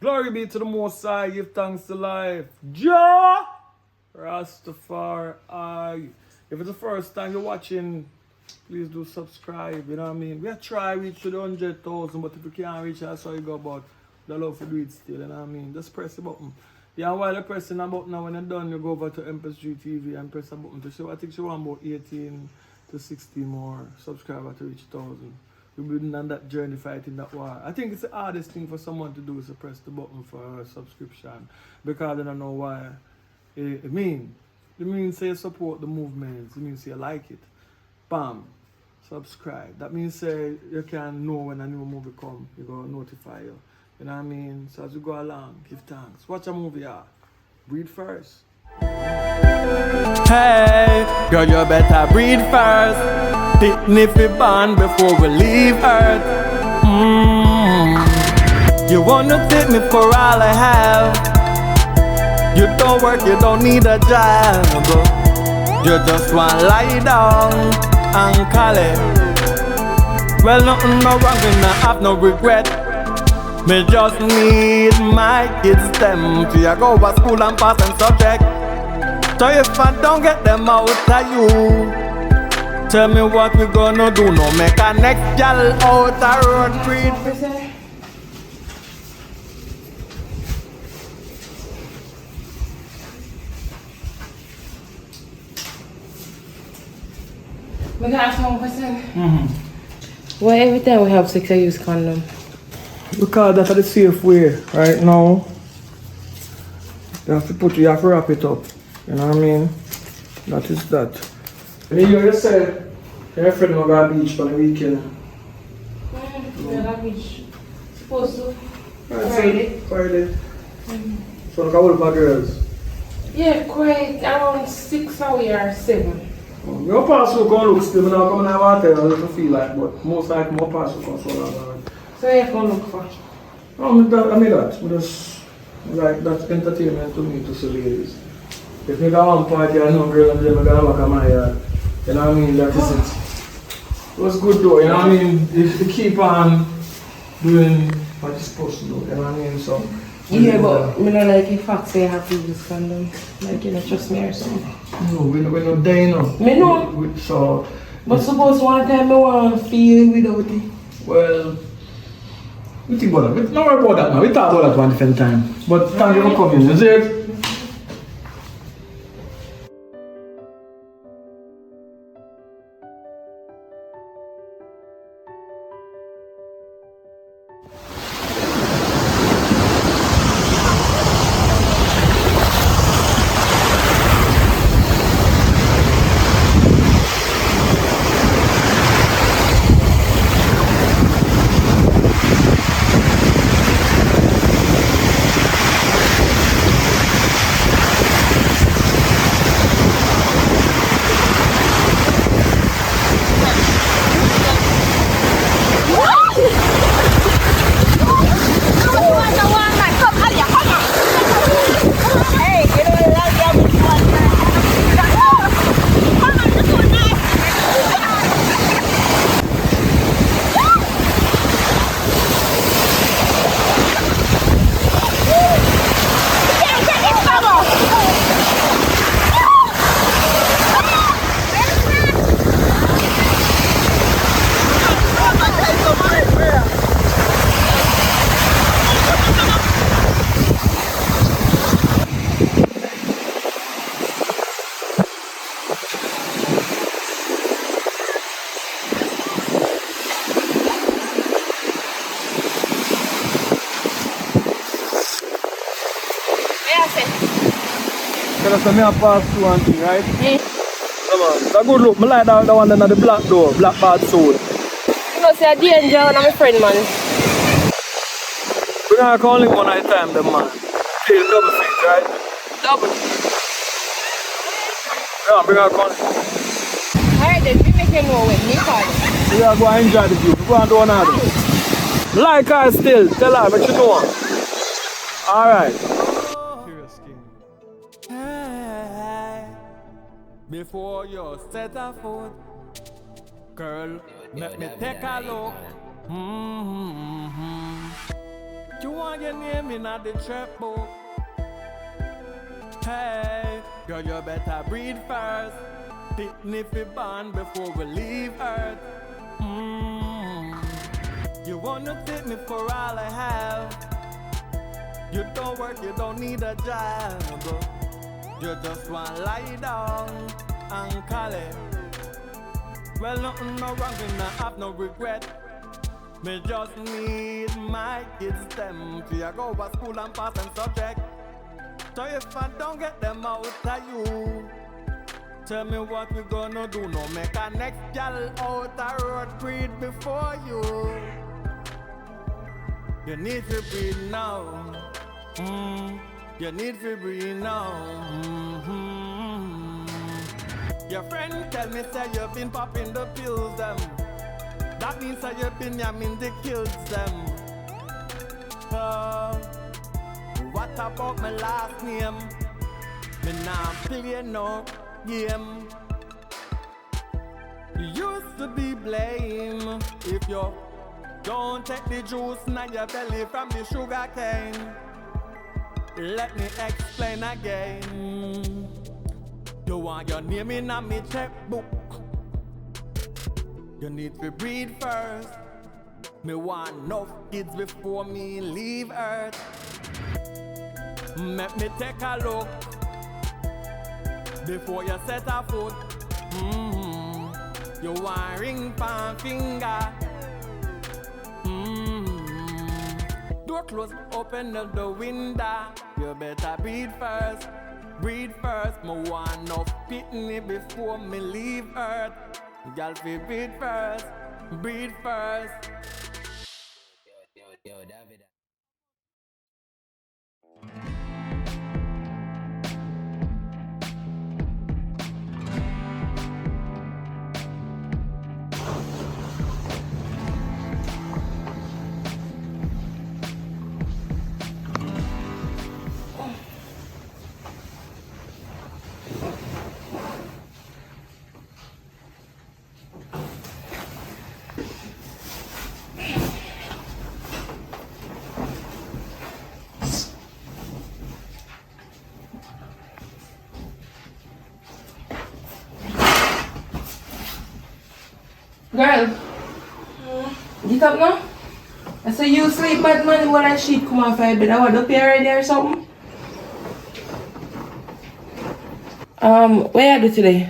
Glory be to the Most High, give thanks to life. Jah Rastafari. If it's the first time you're watching, please do subscribe, you know what I mean? We are trying to reach to the 100,000, but if you can't reach, that's how you go about. The love to do it still, you know what I mean? Just press the button. Yeah, while you're pressing the button, now when you're done, you go over to Empress G TV and press the button to show. I think she want about 18 to 16 more subscribers to reach 1,000. We've been on that journey fighting that war. I think it's the hardest thing for someone to do is to press the button for a subscription because they don't know why. It means say you support the movement. It means say you like it. Bam. Subscribe. That means say you can know when a new movie come. You go notify you. You know what I mean? So as you go along, give thanks. Watch a movie, breathe first. Hey, girl, you better breathe first. Dignity born before we leave Earth. You wanna take me for all I have. You don't work, you don't need a job. You just wanna lie down and call it. Well, nothing no wrong, and I have no regret. Me just need my kids them to go to school and pass them subject. So if I don't get them out of you, tell me what we gonna do. No make a next gal out the road breed. I can ask one question. Why every time we have sex I use condom? Because that's the safe way right now. You have to wrap it up. You know what I mean? That is that. And you said your friend will go to the beach for the weekend. Yeah, that beach. Supposed to. Friday. So like all of my girls. Yeah, quite around 6 hours or 7. Your pass will go look still, but now come and have water, I don't feel like, but most likely my pass will come so long. So you can look for? I mean that. Just like that's entertainment to me to see ladies. If I go one party and no girl and then I go back at my yard, you know what I mean? That is it. It was good though, you know what I mean? If you keep on doing what you're supposed to do, you know what I mean? So yeah, but I don't like if facts say I have to use condom. Like, you know, trust me or something. No, we're not there, you know. Me know. So but suppose one time I want to feel without it. well, we think about that. Don't worry about that, man. We talk about that one different time. But thank you for coming. You see it? So me have pass through and thing, right? Yeah. Come on. That's good look. I like that one under the black door, black bad soul. You know, say a danger and I'm a friend, man. We're gonna call him one at a time, the man. Feel double feet, right? Double. Yeah, we're gonna call him. Alright then, we make him know when he call him. We are going to enjoy the view. We're going to do another. Like her still. Tell her what you doing. Alright. Before you set a foot, girl, let me take a look. You want want your name in the checkbook. Hey, girl, you better breathe first. Dignity born before we leave Earth. You wanna take me for all I have. You don't work, you don't need a job. You just want to lie down and call it. Well, nothing no wrong, me not have no regret. Me just need my kids them to go to school and pass them subject. So if I don't get them out of you, tell me what we gonna do. No make a next gal out the road breathe before you. You need to breathe now. You need to breathe now. Your friend tell me say you've been popping the pills them. That means that you've been yamming the kills them. What about my last name? Me not play no game. You used to be blamed if you don't take the juice in your belly from the sugar cane. Let me explain again. You want your name in a me checkbook. You need to breathe first. Me want enough kids before me leave Earth. Let me take a look before you set a foot. You want ring pan finger. Door closed, open up the window. You better breathe first. Breathe first. Me want no pitney before me leave Earth. Y'all feel breathe first. Breathe first. Yo, David. Girl, get up now. I say you sleep bad man when that sheet come off your bed. I want up here already or something. Where are you today?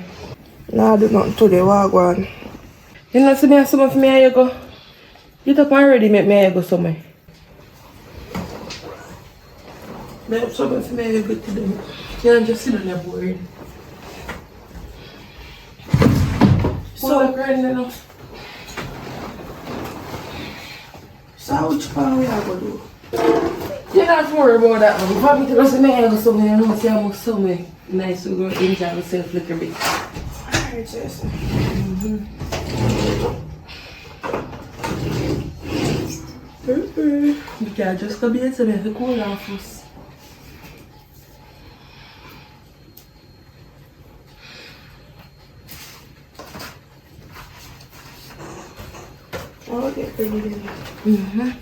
Nah, I do nothing today. What go on? You know, see me have something for me and you go. Get up already, make me go somewhere. I have something for me and you go today. You can't just sit on your board. So, crying now. so which part we are going to do? You don't have to worry about that. If I to go see me and go somewhere, you know, see I'm somewhere nice to go enjoy myself a little bit. Alright, Jason. You can't just come here to me to cool off us. I'll get ready then.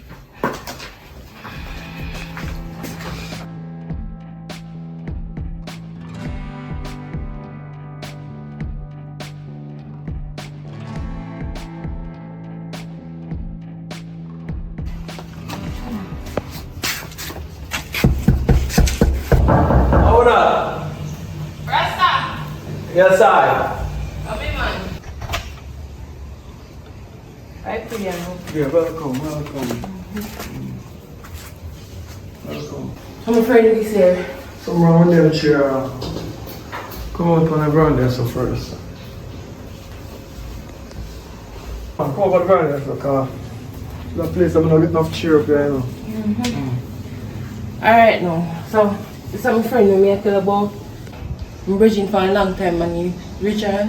Hold up. Rasta! Yes, I. Come in, man. I pray you know. Yeah, welcome. Welcome. I'm afraid of this here. Something wrong with them chair. Come out on the veranda so first. Come over the veranda so car. That place I'm not getting enough cheer up there, you know. Alright now. So this is my friend who me I tell about. I'm bridging for a long time and he Richard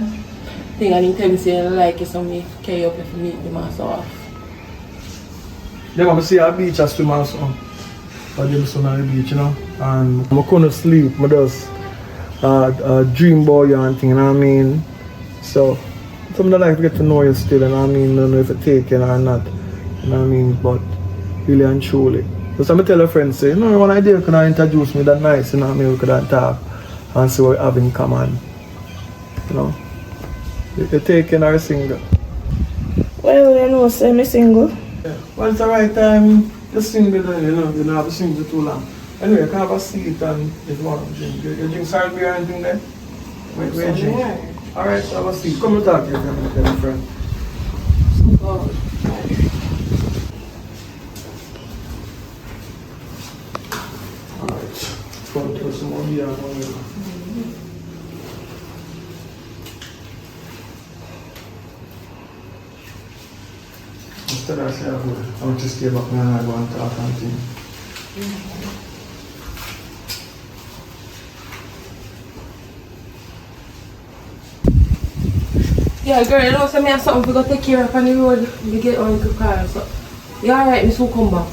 thing and he tell me say I like it so me carry up if you meet them and so off. Then I see a beach I swim and something. I did some on the beach, you know. And I couldn't sleep. I just dream about you and thing, you know what I mean? So something I like to get to know you still, you know what I mean? I don't know if it's taken or not, you know what I mean? But really and truly, Just let me tell a friend, say, no, one idea, could I introduce me that nice, you know what I mean? We could talk and see what we have in common. You know? You're taking our single. Well, you know, say me single. Yeah. Once the right time, the single, then, you know, you don't have to sing for too long. Anyway, you can have a seat and if you want to drink. You drink sour beer or anything there? Wait, drink. Alright, so have a seat. Come and talk to your friend. Oh. Alright. Come to some more beer. Instead I say I would just stay back and I go and talk and things. Yeah, girl, you know, so me have something to go take care of on the road. We get on the car, so. You alright, me soon come back.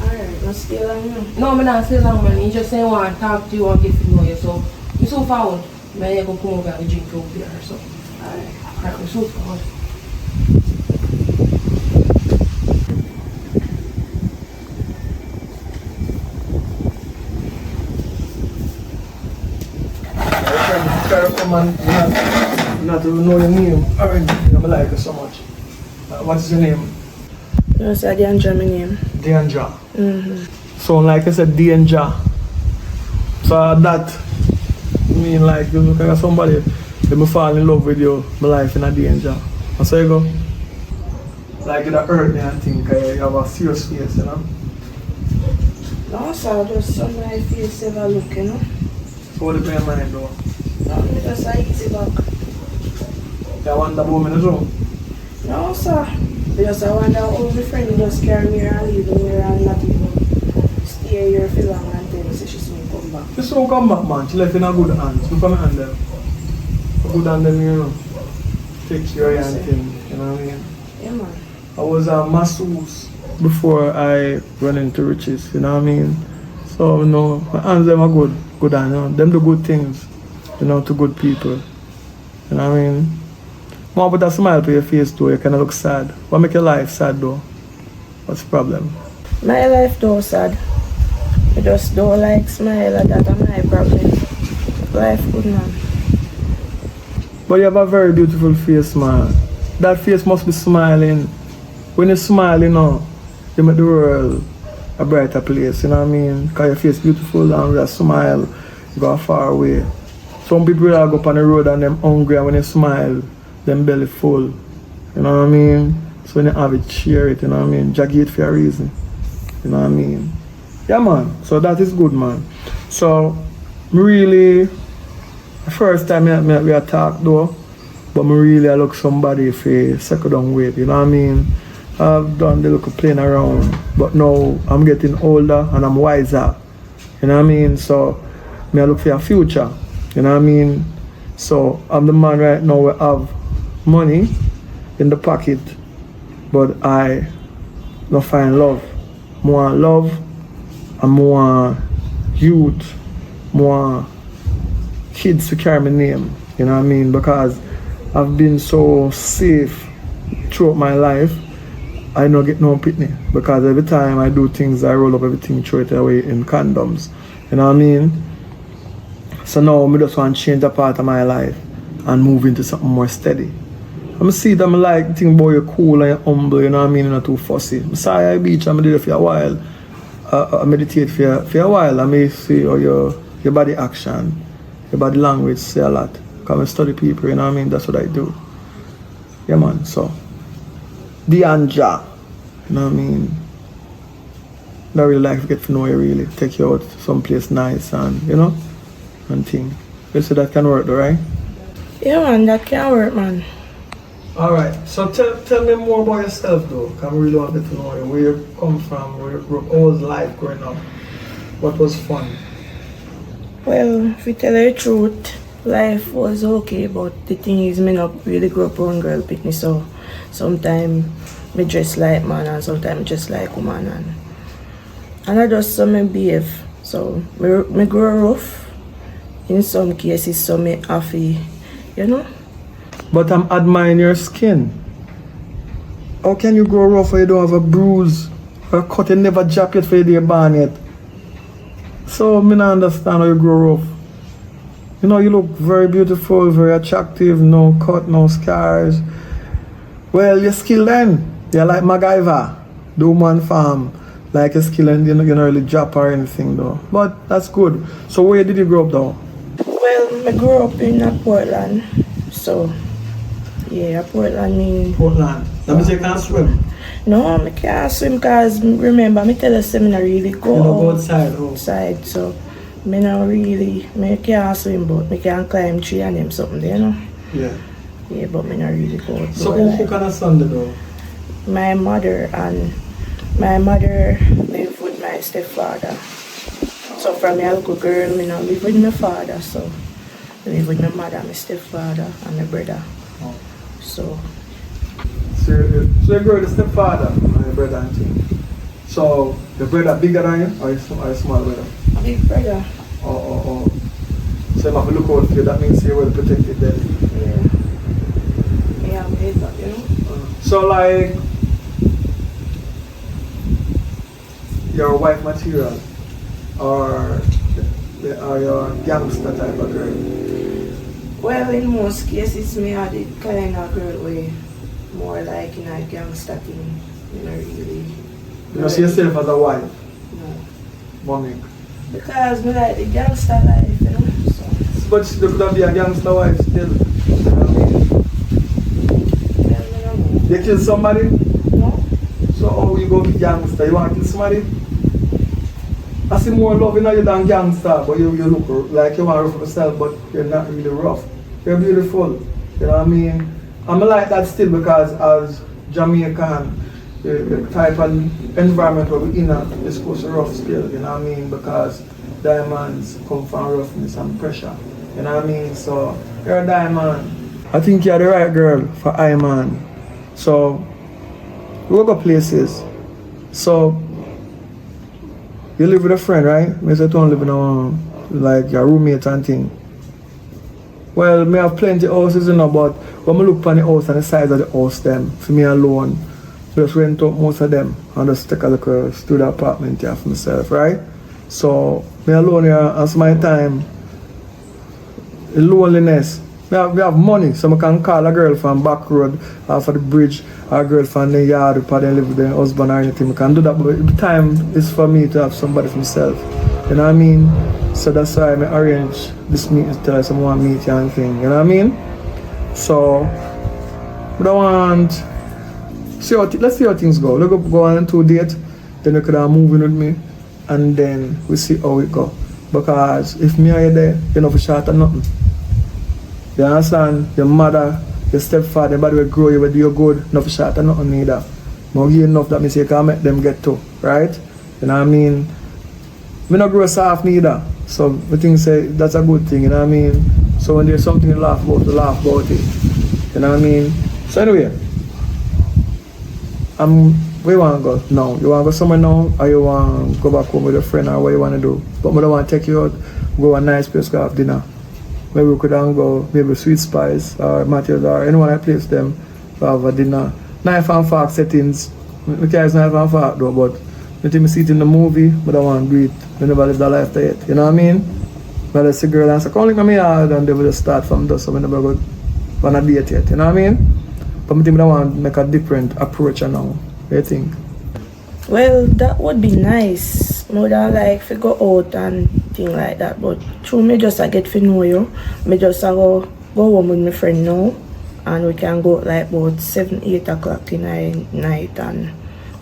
Alright, not stay long now. No, I'm not stay long, man. He just say, I want to talk to you and get to know you, so. Me soon forward. Me go come over and drink over there, so. Alright, me soon forward. Man, not to know your name. Alright, I like you so much. What is your name? No, say Deandra my name. Deandra. So like I said, Deandra. So that mean like you look at somebody, let me fall in love with you, my life in a danger. And so you go. Like it hurt me and think you have a serious face, you know? No, sir, just some my face ever look, you know? So what do you mind though? No, me just a easy back. You wonder about me too? No, sir. Just I wonder how my friend just carry me and leave me here and not even stay here for long and tell me say she soon come back. She soon come back, man. She left in a good hands. Look at my hand them. A good hand them, you know. Take care of you and thing, you know what I mean? Yeah, man. I was a masseuse before I went into riches, you know what I mean? So, you know, my hands them are good hand, you know. Them do good things, you know, to good people. You know what I mean? More put a smile on your face though, you kinda look sad. What make your life sad though? What's the problem? My life though sad. I just don't like smile and that's my problem. Life good, man. But you have a very beautiful face, man. That face must be smiling. When you smile, you know, you make the world a brighter place, you know what I mean? Because your face beautiful and with a smile, you go far away. Some people will go up on the road and them hungry and when you smile, them belly full. You know what I mean? So when you have it, share it, you know what I mean? Jag it for a reason. You know what I mean? Yeah, man. So that is good, man. So, really, the first time we talk though, but me really I look somebody for second down weight, you know what I mean? I've done the little playing around, but now I'm getting older and I'm wiser. You know what I mean? So, me I look for a future. You know what I mean? So, I'm the man right now who have money in the pocket, but I don't find love. More love and more youth, more kids to carry my name. You know what I mean? Because I've been so safe throughout my life, I don't get no pitney. Because every time I do things, I roll up everything, throw it away in condoms. You know what I mean? So now I just want to change that part of my life and move into something more steady. I'm see that I like think about you cool and you're humble, you know what I mean, you're not too fussy. I saw you at the beach and I did it for a while. I meditate for a while. I may see how your body action, your body language say a lot. Because I study people, you know what I mean? That's what I do. Yeah, man, so. Deandra, you know what I mean? I really like to get to know you really. Take you out someplace nice and, you know, and thing. You say that can work though, right? Yeah, man, that can work, man. Alright, so tell me more about yourself though. Because I really want to get to know you. Where you come from, where you grew up, how was life growing up? What was fun? Well, if you tell the truth, life was okay, but the thing is, me not really grow up around girl picnic, so sometimes me dress like man and sometimes dress like woman and I just so me behave. So me grow rough in some cases, so me happy, you know? But I'm admiring your skin. How can you grow rough when you don't have a bruise Her cut you never drop yet for your day born yet. So me not understand how you grow rough. You know, you look very beautiful, very attractive, no cut, no scars. Well, you're skilled then. You're like MacGyver, the woman farm. Like you're skilled and you don't really drop or anything though. But that's good. So where did you grow up though? Well, I grew up in Portland. So, yeah, Portland mean... Portland. That means you can't swim. No, I can't swim because, remember, I tell you, I really go outside. So, I not really, I can't swim, but I can climb tree and them something, you know? Yeah. Yeah, but I not really go outside. So who can a Sunday though? My mother live with my stepfather. So from a little girl, I not live with my father, so I live with my mother, my stepfather, and my brother. Oh. So you grow with the stepfather and your brother and thing. So your brother bigger than you or your small brother? Big brother. Oh. So you have to look out for you, that means you're well protected then. Yeah, I'm made that, you know. So like your wife material or your gangster type of girl? Well, in most cases, me are the kind of girl way more like in a gangster thing. You know, really. You don't see yourself as a wife? No. Mommy? Because me like the gangster life, you know. So. But she could be a gangster wife still. You know what I mean? You kill somebody? No. So how you go be gangster? You want to kill somebody? I see more love in you than gangster, but you look like you want to rough yourself, but you're not really rough. You're beautiful. You know what I mean? I'm like that still because as Jamaican, the type of environment where we're in is supposed to rough skill, you know what I mean? Because diamonds come from roughness and pressure. You know what I mean? So you're a diamond. I think you're the right girl for I-Man. So we'll go places. So you live with a friend, right? Me say don't live in a like your roommate and thing. Well, me have plenty of houses, you know, but when I look on the house and the size of the house them, for me alone, just rent out most of them and just take a little studio apartment here for myself, right? So me alone here as my time, the loneliness. We have money, so I can call a girl from back road off of the bridge, or a girl from the yard who probably live with their husband or anything. I can do that, but the time is for me to have somebody for myself. You know what I mean? So that's why I arrange this meeting to tell someone to meet you and thing. You know what I mean? So I don't want let's see how things go. Let's go on to a date, then you could have move in with me and then we see how it go. Because if me are there, you know for short or nothing. You understand? Your mother, your stepfather, everybody will grow you, will do you good, enough shot and nothing neither. But you enough that me say can make them get to, right? You know what I mean? Me not grow soft neither. So I think say that's a good thing, you know what I mean? So when there's something to laugh about it. You know what I mean? So anyway, where you want to go now? You want to go somewhere now or you want to go back home with a friend or what you want to do? But I don't want to take you out, go to a nice place to have dinner. Maybe we could go maybe Sweet Spice or Matthews or anyone I place them to have a dinner. Knife and fork settings. We can't use knife and fork though, but I think I see it in the movie, but I want to do it. I never live that life there yet. You know what I mean? But I see a girl and say, come look at me hard and they will just start from there, so I never go on a date yet. You know what I mean? But I think I want to make a different approach now. What do you think? Well, that would be nice. More than like to go out and thing like that. But through me just I get to know you. Me just go home with my friend now. And we can go like about 7-8 o'clock in the night and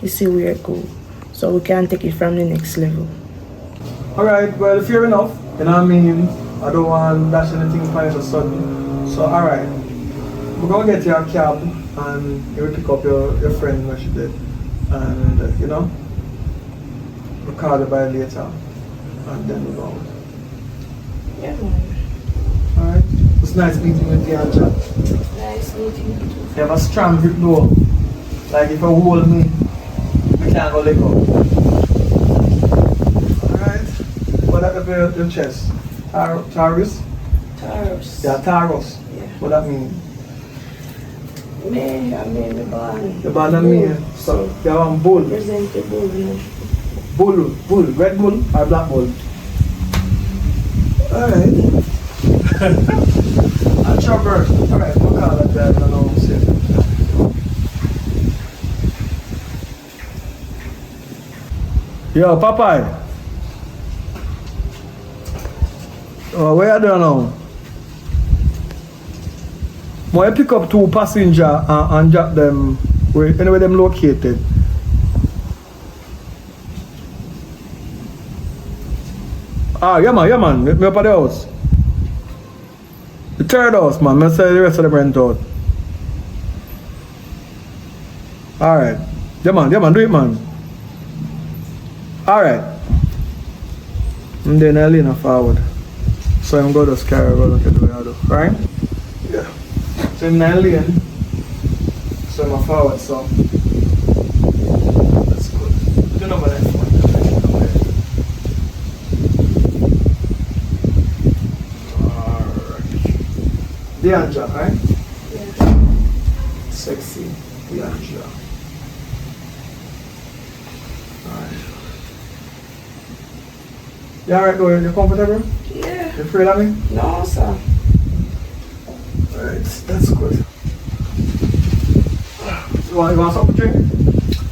you see where it go. So we can take it from the next level. Alright, well fair enough. You know what I mean? I don't want to dash anything for you so sudden. So alright. We're gonna get your cab and you will pick up your friend where she did. And you know, we'll call her by later and then we'll go out. Yeah, man. Alright. It's nice meeting with you, Anja. Nice meeting you too. You have a strong grip though. Like if you hold me, I can't go let go. Alright. What that your chest? Taurus? Taurus. Yeah, Taurus. Yeah. What that mean? Me born. The born and me. So, you want bull? Present the bull, you know. Bull. Red bull or black bull? Alright. A chopper. Alright, we'll call it that. I don't know what I'm saying. Yo, Popeye. Oh, where you doing now? I pick up 2 passengers and drop them anywhere them located. Ah, yeah man. Me up at the house. The 3rd house, man. I say the rest of them rent out. Alright. Yeah man, do it, man. Alright. And then I lean forward. So I'm going to just carry over and do what I do. Right? Yeah. So I'm not lean. So I'm forward, so. That's good. You know what I want. Deanja, right? Yeah. Sexy Deanja. Alright. You alright going? You comfortable? Yeah. You afraid of me? No, sir. Alright, that's good. You want something to drink?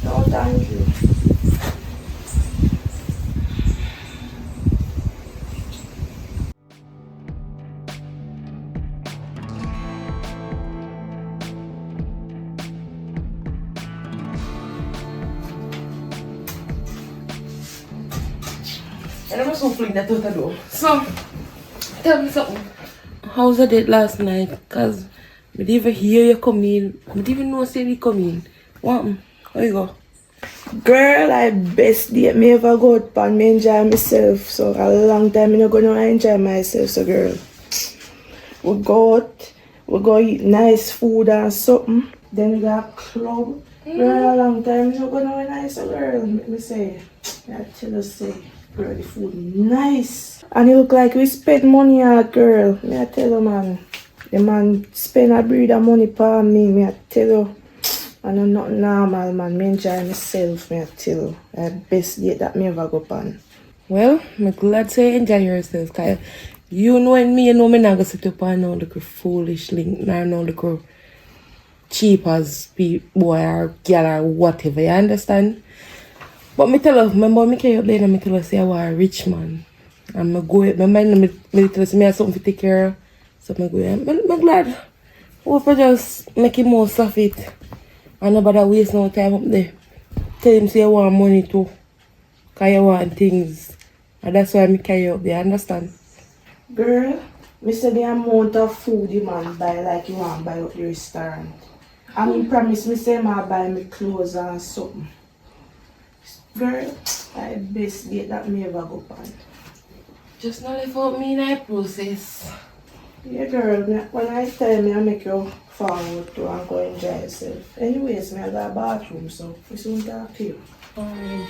No, thank you. And I'm so fling that out the door. So, tell me something. How's the date last night? Cause I didn't even hear you come in. I didn't even know say you come in. What? How you go? Girl, I best date me ever go out and me enjoy myself. So a long time I'm not gonna enjoy myself. So girl, we go out, we go eat nice food and something. Then we got a club. Girl, a long time I'm not gonna nice. So girl, let me say, I tell you say, girl, the food nice. And it look like we spend money out, girl. Me I tell you, man. The man spend a breed of money for me. I tell you. And I'm not normal, man. Me enjoy myself, me I tell you. The best date that me ever go on. Well, I'm glad to enjoy yourself. Cause you knowing me, you know me not gonna sit up and no little foolish link, nor no little cheap as boy or girl or whatever, you understand? But me tell you, remember me carry up there and me tell you say I was a rich man. And me go, my mind me tell you say me have something to take care of. So me go, I'm glad. Hope I just make him most of it. And nobody waste no time up there. Tell him say you want money too. Cause you want things. And that's why I carry you up there, understand? Girl, me say the amount of food you man buy like you want buy up the restaurant. And me promise me say I buy me clothes and something. Girl, I best date that me ever go on. Just not leave out me in that process. Yeah, girl, when I tell me I make you forward to and go enjoy yourself. Anyways, me I got a bathroom, so we soon talk to you. Alright.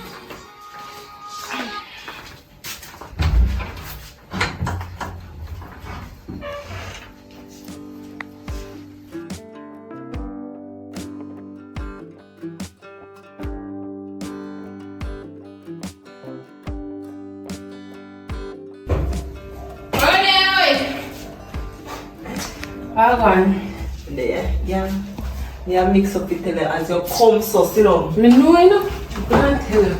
There, yeah, mix up with tell as you come so sit down. Me know I know. I can't tell you.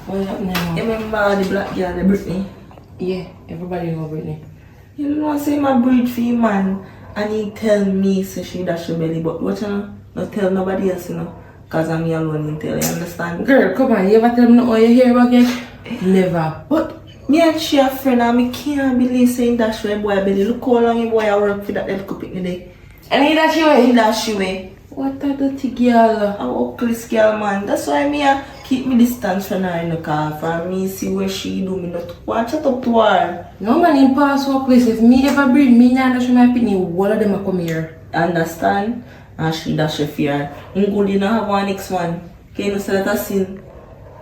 What happened now? You remember the black girl, the Britney? Yeah, everybody know Britney. You know say my breed for you man and he tell me say she dash your belly, but what you know? Not tell nobody else, you know. Cause I'm me alone in tell you, understand? Girl, come on, you ever tell me no you hear about it? Never. But me and she a friend and me can't believe saying dash your boy belly. Look how long your boy I work for that little picnic day. And he dash you away? He dash you away. What a dirty girl. A uncle's girl, man. That's why me keep me distance from her in the car. For me see what she do, me not watch it up to her. No man in past workplace, if me ever bring me and dash my opinion, all of them are come here. Understand? And she dash your fear. I'm good enough have one next one. Can you say that a sin?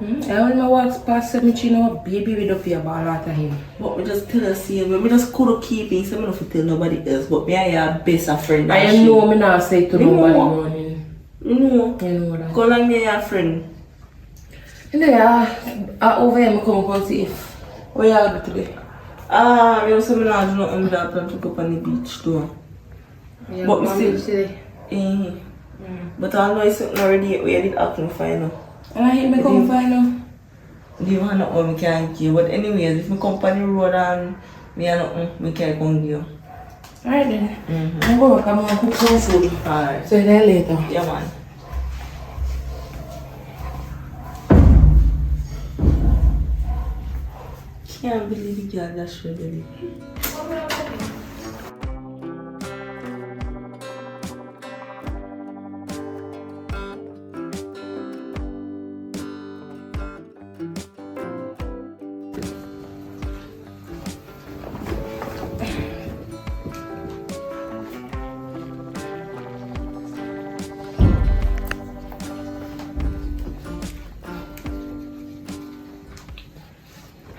I when my walks past cemetery, you know, baby with up here ball out of him. But me just tell her, see, me just couldn't keep it, so me not tell nobody else. But me and your best friend. I know me not say to nobody running. No. You know that. Call on me your friend. And then over here, I come up and see what you do today. We also do nothing with that plan to go up on the beach too. Yeah, But we still today. But I know it's something already we did happen final. And I hate me come final. The one not one we can't give. But anyways, if we come on the road and me are not we can't come give. Alright then. I'm going to come and cook some food. Alright. See you then later. Yeah man. Can't believe the girl that's really.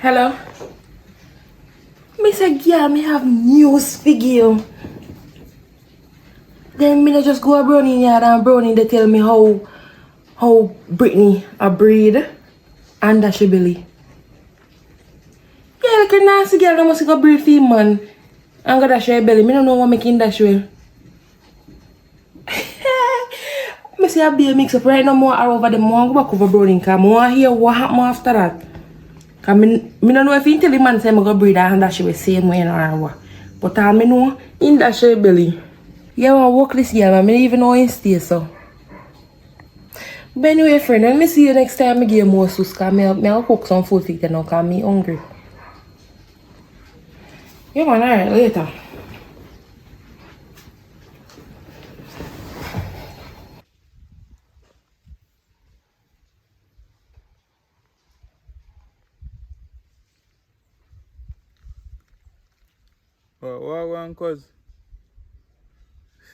Hello? Me say, girl, me have news for you. Then me just go a brownie yard and brownie they tell me how Brittany a breed and that she belly. Yeah, like a nasty girl that must go breed for man and got that she belly. Me don't know what making that she. Me say I be a mix up right now more over the more go back over brownie cause more hear what happen after that. Cause me don't know if you tell the man say I go breed and that she will same way or what. But all me know in that she belly. Yeah, I work this year, man. I don't even know in stay so. But anyway, friend, let me see you next time I give you more sauce cause I'll cook some food for you now cause I'm hungry. Yeah man, alright, later. What one cause?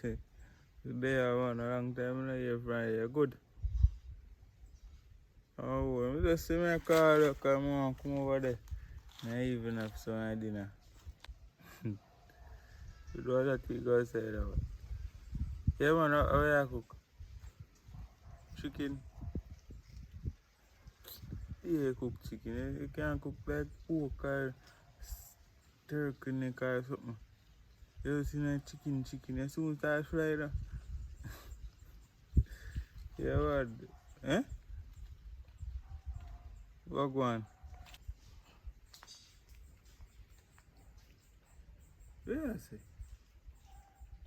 Today I want a long time I hear from you. Good. Oh, well, just see me call you come over there. I even have some dinner. You know that we go say that. Yeah man, how you cook? Chicken. Yeah, cook chicken. You can't cook like pork or turkey neck or something. You see that chicken. As soon as I fry that. Yeah, what? Eh? What one? Yeah, I say.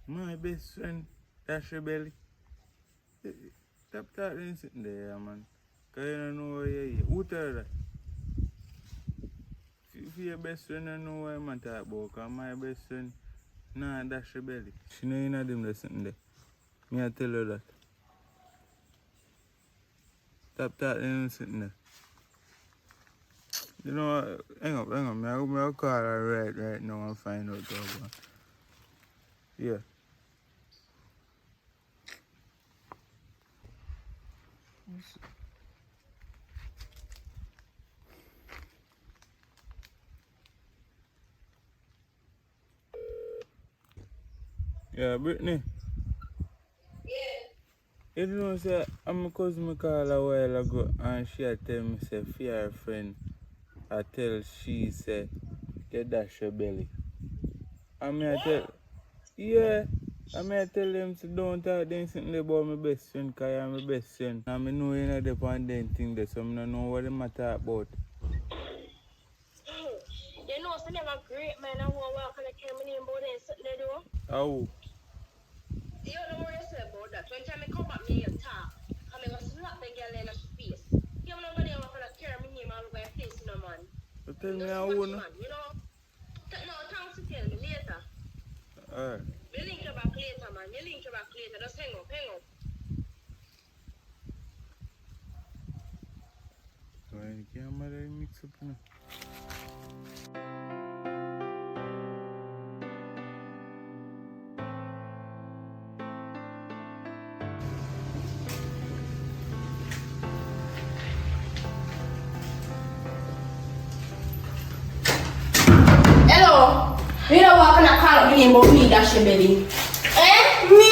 My best friend, that's your belly. Stop talking sitting there, man. Cause you don't know where you are. Who tell you that? If your best friend don't know what I'm talking about, cause my best friend, nah, that's your belly. She know you know them that sitting there. Me I tell her that. Stop talking sitting there. You know what? Hang on. I'll call her right now and find out what's going. Yeah. Yeah, Brittany. You know, say, I'm a cousin call a while ago and she had tell me, say, for her friend, I tell she, say, get dash your belly. I mean, I tell, yeah, I mean, I tell them, say, don't talk them something about my best friend, because I'm my best friend. And I know you're not dependent thing there, so I don't know what they matter about. You know, so them a great man and one walk and I can't name about them something they do. How? You don't worry yourself about that. When time I come back me you talk, I'm gonna slap the girl in her face. You know nobody walk and carry me name and look at your face, you know, man. So tell me Just how watch, one. man, you know. No, thanks to tell me later. Alright. You link you back later, man. You link you back later. Just hang up. Well, you can't mix up now. Hello. You know what? I'm call up the name of me, that's your belly. Eh? Me?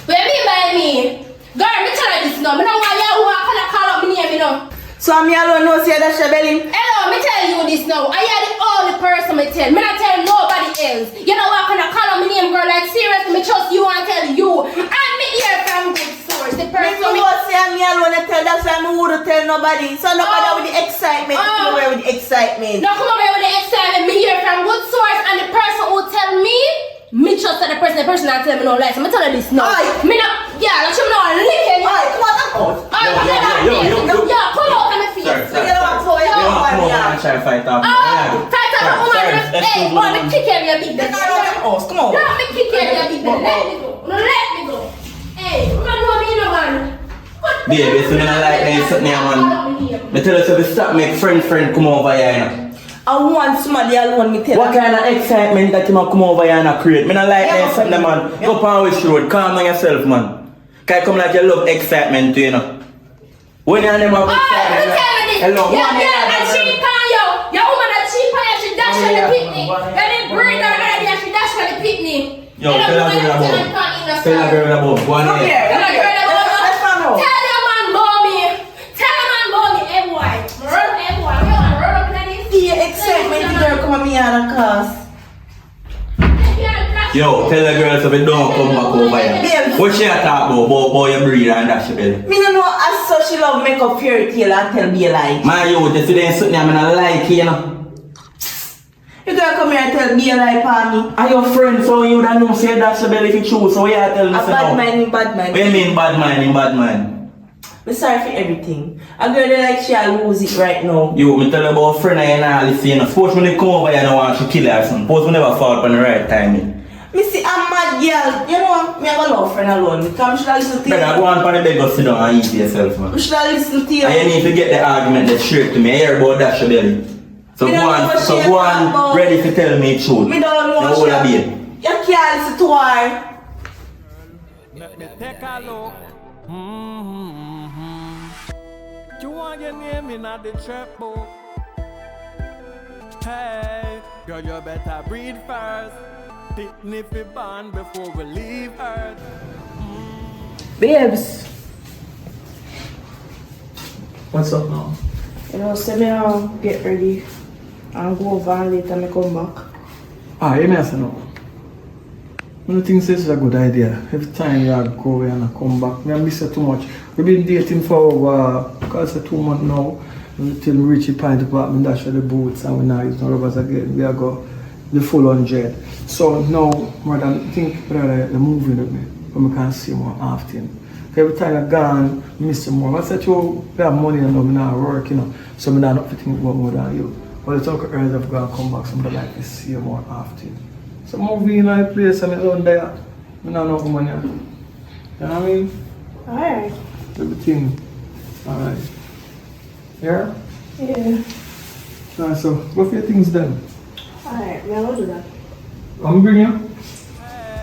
What do you mean by me? Girl, me tell her this now. Me don't want you who are call up me name, you know. So me alone know say that's your belly. Hello, me tell you this now. I am the only person me tell. Me not tell nobody else. You know what? Can I call up me name, girl? Like seriously, me trust you and tell you. And me hear from good source. The person Me know say me alone tell. That's why me wouldn't tell nobody. So nobody with the excitement. Come over with the excitement. No, come over here with the excitement. Me hear from good source, and the person who tell me trust the person that tell me no lies. So me tell her this now. Me not, yeah, let you know licking. Come on, come on. Yo, come out on my face. You don't want to go. You don't want to go. I'm trying to fight off. Fight off, woman. Hey, boy, me kick you, you big. Come on. No, me kick you, you big. Let me go. No, let me go. Hey, you don't know me, no man. Baby, so me not like that something, man. Me tell you to stop make friend come over here, you know. I want somebody alone, me tell. What kind of excitement that you might come over here and create? Me not like that something, man. Go on Wish Road, calm down yourself, man. Can you come like you love excitement too, you know? When you and them have excitement, hello, yeah, and she call you. Your woman that she call you, she dash on the picnic. When they bring her already, she dash on the picnic. Yo, tell her girl about. Tell her girl about. Go on here. Tell your man about me. Tell your man about me, boy. Run, boy. We want to run up in this. The excitement, the girl come at me and cause. Yo, tell the girls if you don't come back over here. What she talk about your breed and dash your belly? Me no know as so she love make up fairy tale and tell me a lie. My yo, this is something I'm not like, you know. You gonna come here and tell me a lie for me? Are your friends so you don't know say dash your belly if you choose, so what you tell me? A bad man, bad man. What you mean bad man? I'm sorry for everything. A girl that like she'll lose it right now. Yo, me tell you about a friend I ain't listen, you know. Suppose when they come over here and want to kill her or something. Suppose we never fall upon the right timing. Me see a mad girl. You know, me have a love friend alone. Come should I listen to you? Brother, go on for the bed, go sit down and eat yourself, man. Me should I listen to you? And you need to get the argument that straight to me. I hear about dash your belly. So go on, ready to tell me the truth. Me don't know what she you can't listen to her. Let me take a look. You want your name in the trap book? Hey, girl, you better breathe first. Picnic we born before we leave Earth. Babes, What's up now? you know, say me get ready and go over and later me come back. You may say no. I don't think this is a good idea. Every time you go away and I come back, I miss you too much. We've been dating for over, because it's 2 months now, until we reach the point apartment, dash the boots and we now use no rubbers again. We are go the full 100. So now, more than think brother, the moving with me, but we can see more often. Every time I gone, I miss you more. I said you have money and I'm not working, you know, so I'm not think about more than you. But it's okay early I've got to come back, somebody like to see you more often. So moving in a place and it's on there, I don't know how money. You know what I mean? Alright. Everything. Alright. Yeah? Yeah. Alright, so go for your things then. Alright, me I'll do that. I'm bring you.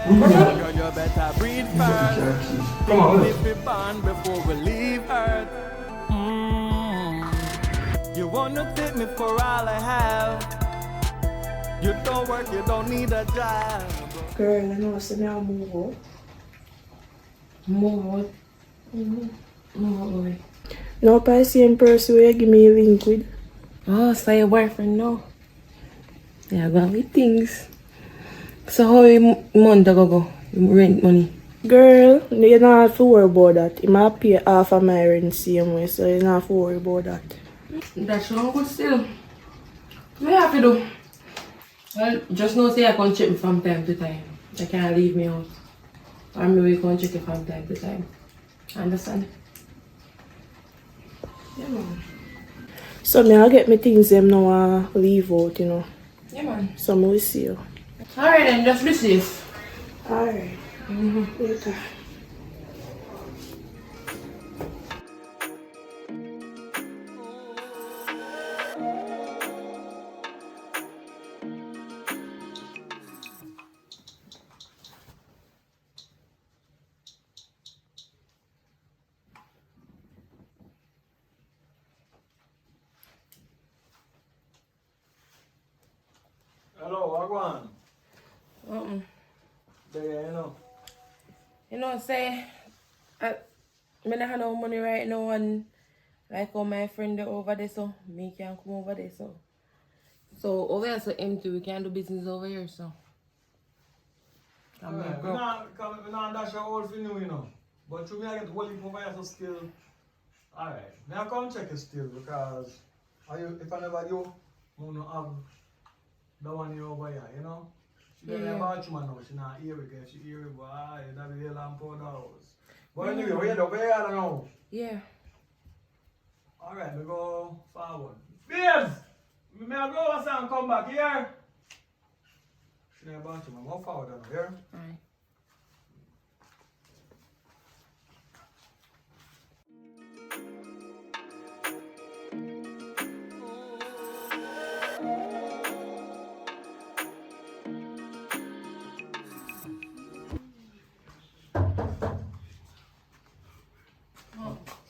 Girl, you better breathe first. Come on, let's. Picnic we born before we leave Earth. You wanna take me for all I have. You don't work, you don't need a job. Girl, I know, say me I'll move out. Move out. Move out. No, by same person where you give me a link with. Oh, so your boyfriend now? Yeah, go with things. So how you month go? Rent money? Girl, you don't have to worry about that. You might pay half of my rent same way, so you don't have to worry about that. That's not good still. What you have to do? Well, just know say I can check me from time to time. You can't leave me out. Or maybe you can check it from time to time. Understand? Yeah, man. So me I'll get me things them now and leave out, you know. Yeah, man. So I will see you. Alright then, just be safe. Alright. Later. Hello, Wagwan. Uh-uh. There, you know. You know, say, I don't have no money right now, and like all my friend they over there, so me can come over there, so. So over here so empty, we can do business over here, so. Alright, we not dash your old for you, you know. But to me, I get the whole heap over here, so still. Alright, now come check it still, because if I never do, I don't have the one you over here, you know. She don't have a bathroom now, she not here because she here, boy, that'll be a lamp on the house. But anyway, where you don't know. Yeah. Alright, we go forward. Babes! May I go over and come back here? She don't have a bathroom, I'm going forward now, here. Alright.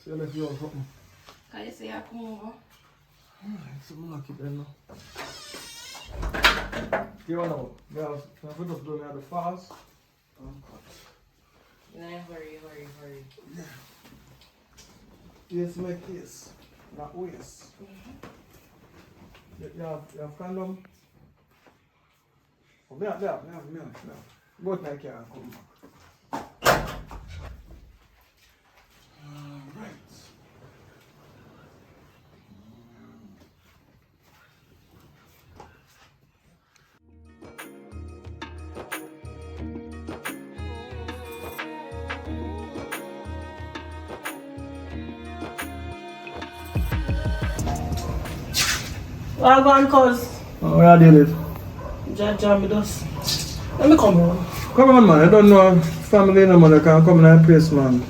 See you later, something. Can you say I come over? Alright, so I'm lucky then now. You know, we have to just do the fast. No, hurry. Yeah. Yes, make yes. Not waste. You have condom? Oh, there. Go to my car and come back. Alright. Well, go on, cuz. Oh, where I did it? Jam with us. Let me come on. Come on, man. I don't know if family no mother can come in that place, man.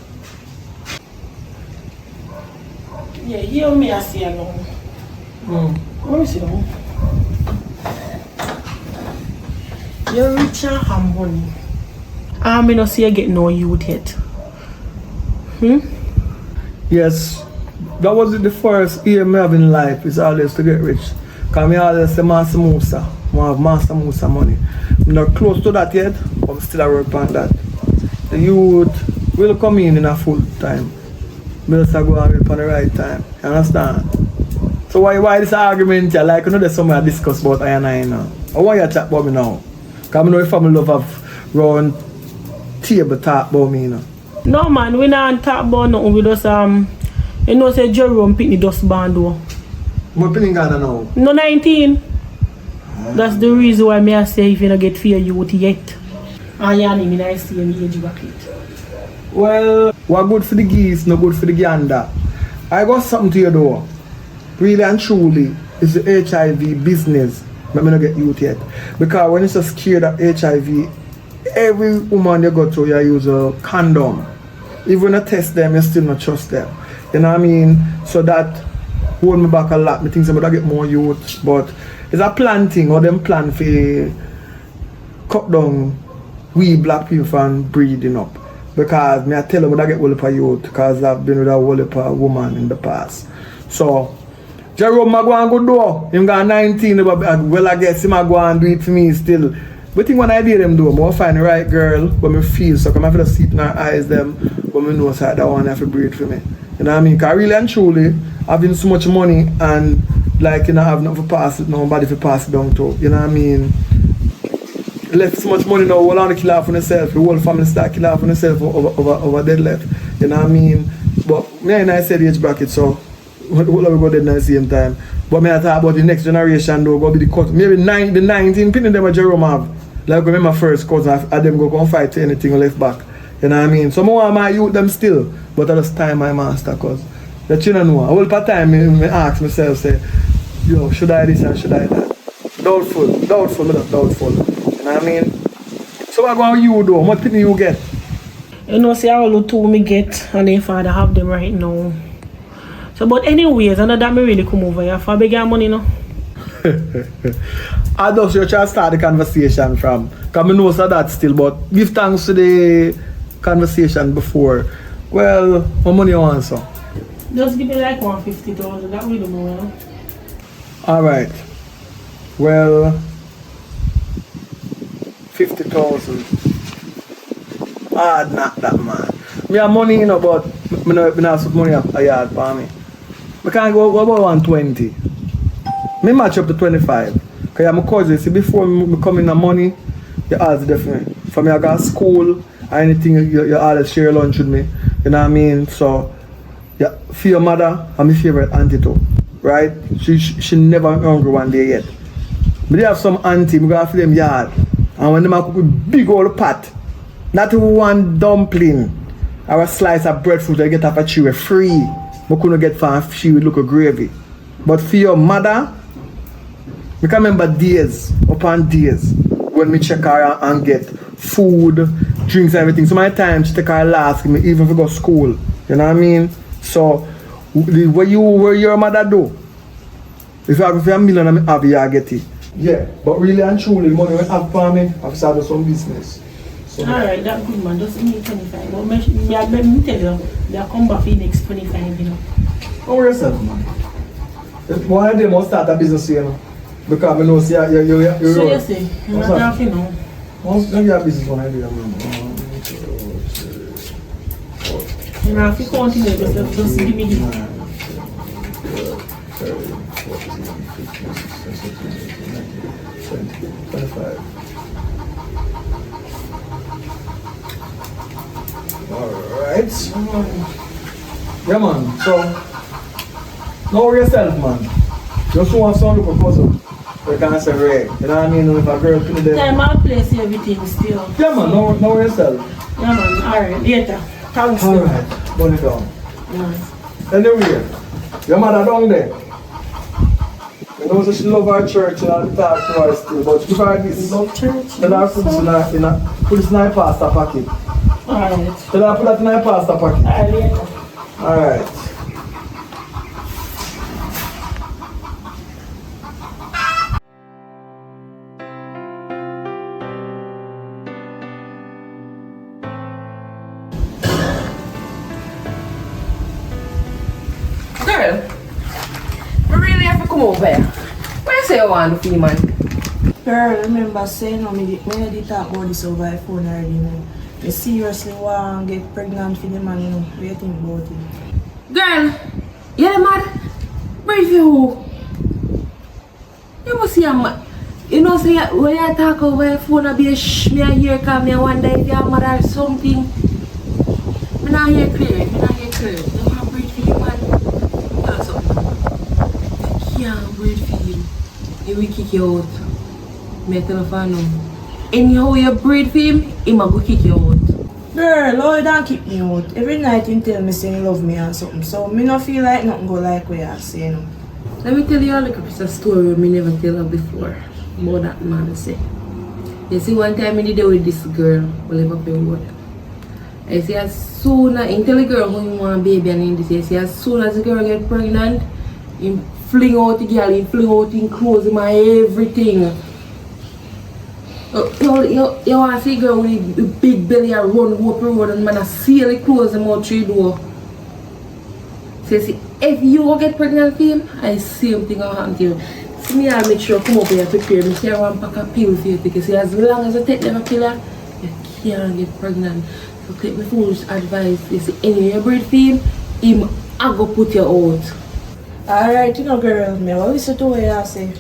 Yeah, hear me, I see alone. Let me sit down. You're rich and have money. I'm not see you get no youth yet. Yes, that was the first aim I have in life, is always to get rich. Because I always say Master Musa, I have Master Musa money. I'm not close to that yet, but I'm still working on that. The youth will come in a full time. I just go and wait for the right time. You understand? So why this argument here? Like, you know there's something I discuss about I and I now. I want you to chat about me now. Because I know if I'm love have round table talk about me, you know. No man, we not talk about nothing. We just you know say Jerome pick the dust band though. What opinion Ghana now? No 19. That's the reason why me I say if you don't get fear youth yet. And you need me see me age bracket. Well, what good for the geese, no good for the gander. I got something to you though. Really and truly, it's the HIV business. But I don't get youth yet. Because when you're so scared of HIV, every woman you go to, you use a condom. Even when you test them, you still not trust them. You know what I mean? So that hold me back a lot. I think I'm going to get more youth. But it's a plan thing, or them plan for cut down we black people from breeding up. Because I tell them I get whole of youth because I've been with a whole of woman in the past. So Jerome I go and go do. Him got 19, well I guess him I go and do it for me still. But think when I did them do, I'm going to find the right girl when I feel so I have to see it in her eyes them when I know that that one have to breed for me. You know what I mean? Because really and truly having so much money and like you know have nothing to pass it, nobody to pass it down to. You know what I mean? Left so much money now, all on the kill off on yourself, the whole family start kill off on yourself over dead left. You know what I mean? But me and I said age bracket, so all of we go dead at the same time. But me I talk about the next generation though, go be the cut. Maybe the 19 pinning them a Jerome have. Like when my first cousin, I them go fight to anything left back. You know what I mean? So more of my youth them still, but at this time my master cause the children know. All the time I ask myself say, yo, should I this or should I that? Doubtful, me not doubtful. You know what I mean? So what about you though? What thing you get? You know, see all the two me get and if I have them right now. So but anyways, I know that me really come over here for big money no. I just you try to start the conversation from because I know so that still, but give thanks to the conversation before. Well, what money you want so? Just give me like 150,000, that really more. Alright. Well 50,000. Hard not that man. Me have money, you know, but I not put money up a yard for me. I can't go about 120. Me match up to 25. Because I'm a cousin. See, before me come in the money, you ask different. For me, I got school or anything, you always share lunch with me. You know what I mean? So, yeah, for your mother, I'm my favorite auntie too. Right? She never hungry one day yet. But they have some auntie, I'm going to them yard. And when they cook a big old pot, not even one dumpling or a slice of breadfruit they get off a tree free. I couldn't get for a she with look of gravy. But for your mother, I can remember days upon days when me check her and get food, drinks, and everything. So many times she take her last, me even if I go to school. You know what I mean? So what your mother do? If you have a million I have you get it. Yeah, but really and truly money we have for me, I've started some business. So, alright, that's good man, just me 25. But me tell you, they'll come back for the next 25, you know. Don't worry yourself, man. One of them must start a business, you know. Because I know you're so you say, you're not laughing now. Once you get a business one idea, man. You know, if you continue, just give me the 30, 40, 50, 60, 70, 25. Alright. Yeah, man. So, know yourself, man. Just want some look proposal. You can say, Ray. You know what I mean? If a girl can do that. time I'll place everything still. Yeah, man. Know yourself. Yeah, man. Alright, later. Thanks. Alright. Burn it down. Yeah. Anyway, your mother down there. You know, so she love her church and all the talk to her still, but give her this. Love church. Tell her put this in a pasta packet. Alright. Tell her put that in a pasta packet. Alright, later. Alright. Girl, I really have to come over here. What you say you want to feel, man? Girl, remember saying me did talk about this over the phone already, man. You seriously want to get pregnant for the man, you know? What do you think about it? Girl, you're mad? Breathe you. You must see a man. You know, say when you talk over the phone, I be a shh, me a hear, because me wonder if you're mad or something. Me not hear clear, You want to breathe for you, man? Tell us something. You can't breathe for him. He will kick you out. Me tell you for now. Anyhow you breathe for him, he will go kick you out. Girl, how you don't kick me out? Every night you tell me say you love me and something, so me not feel like nothing go like what you say, you know. Let me tell you a little piece of story me never tell her before about that man say. You see, one time I did it with this girl who live up in Wood. I say as soon as, he tell the girl who he want a baby and in this, I say as soon as the girl get pregnant, he fling out the girl, he fling out his clothes, him and everything. You want to see a girl with the big belly and run up the road and man a seal the clothes him out through the door. So you see, if you get pregnant for him, I same thing will happen to you. See me, I'll make sure I come up here to prepare me. See, I want to pack a pill for you because see, as long as you take them a pill, you can't get pregnant. So take my foolish advice. You see, anyway, you breathe for him I go put you out. Alright, you know, girl, me will listen to what you say.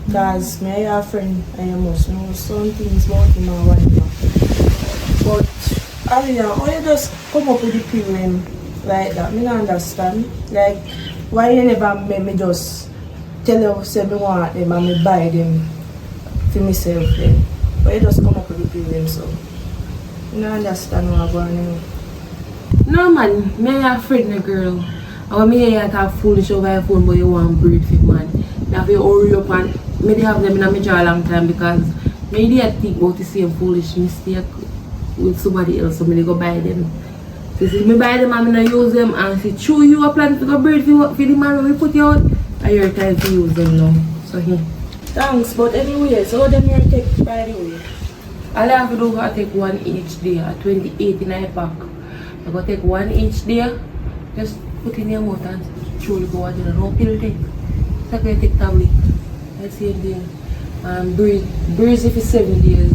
Because me and your friend, and you must know some things about him and whatever. But, Alia, why you just come up with the pill like that? Me don't understand. Like, why you never make me just tell you say me want them and me buy them for myself then? Why you just come up with the pill so? I don't understand what I'm going on. No man, me and your friend a girl. And when me hear you talk foolish over your phone but you want breed fit man, me have to hurry up and me dey have them in my jaw a long time because me dey think about the same foolish mistake with somebody else so me dey go buy them. So see me buy them and me not use them and see true you a plan to go breed for the man when we put you out and your time to use them now. So here. Thanks, but anyway, so them you take by the way. All I have to do is take one each day at 28 in a pack. I go take one each day, just put in your mouth and throw the water and no pill take. So I take tablet. That's the same thing. Breeze if it's 7 days.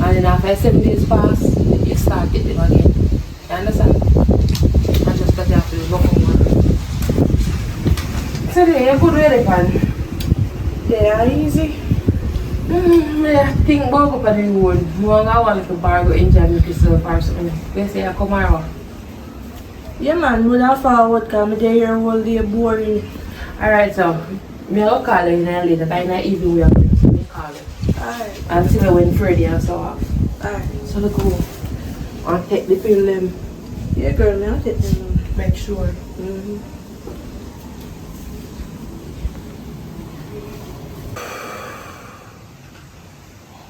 And then after 7 days pass, you start getting them again. You understand? And just that you have to look over. So there, you good with it, pan? Yeah, easy. I think about up on the road. You want to go a little bar, go enjoy yourself or something. They say I come around. Yeah, man, we not forward because I'm here all day boring. Alright, so I'll call you later. I'm not even way up there, so I'll call you. Alright. And see when Freddy and so on. Alright. So look go and take the pill them. Yeah, girl, I'll take them. Make sure. Mm-hmm.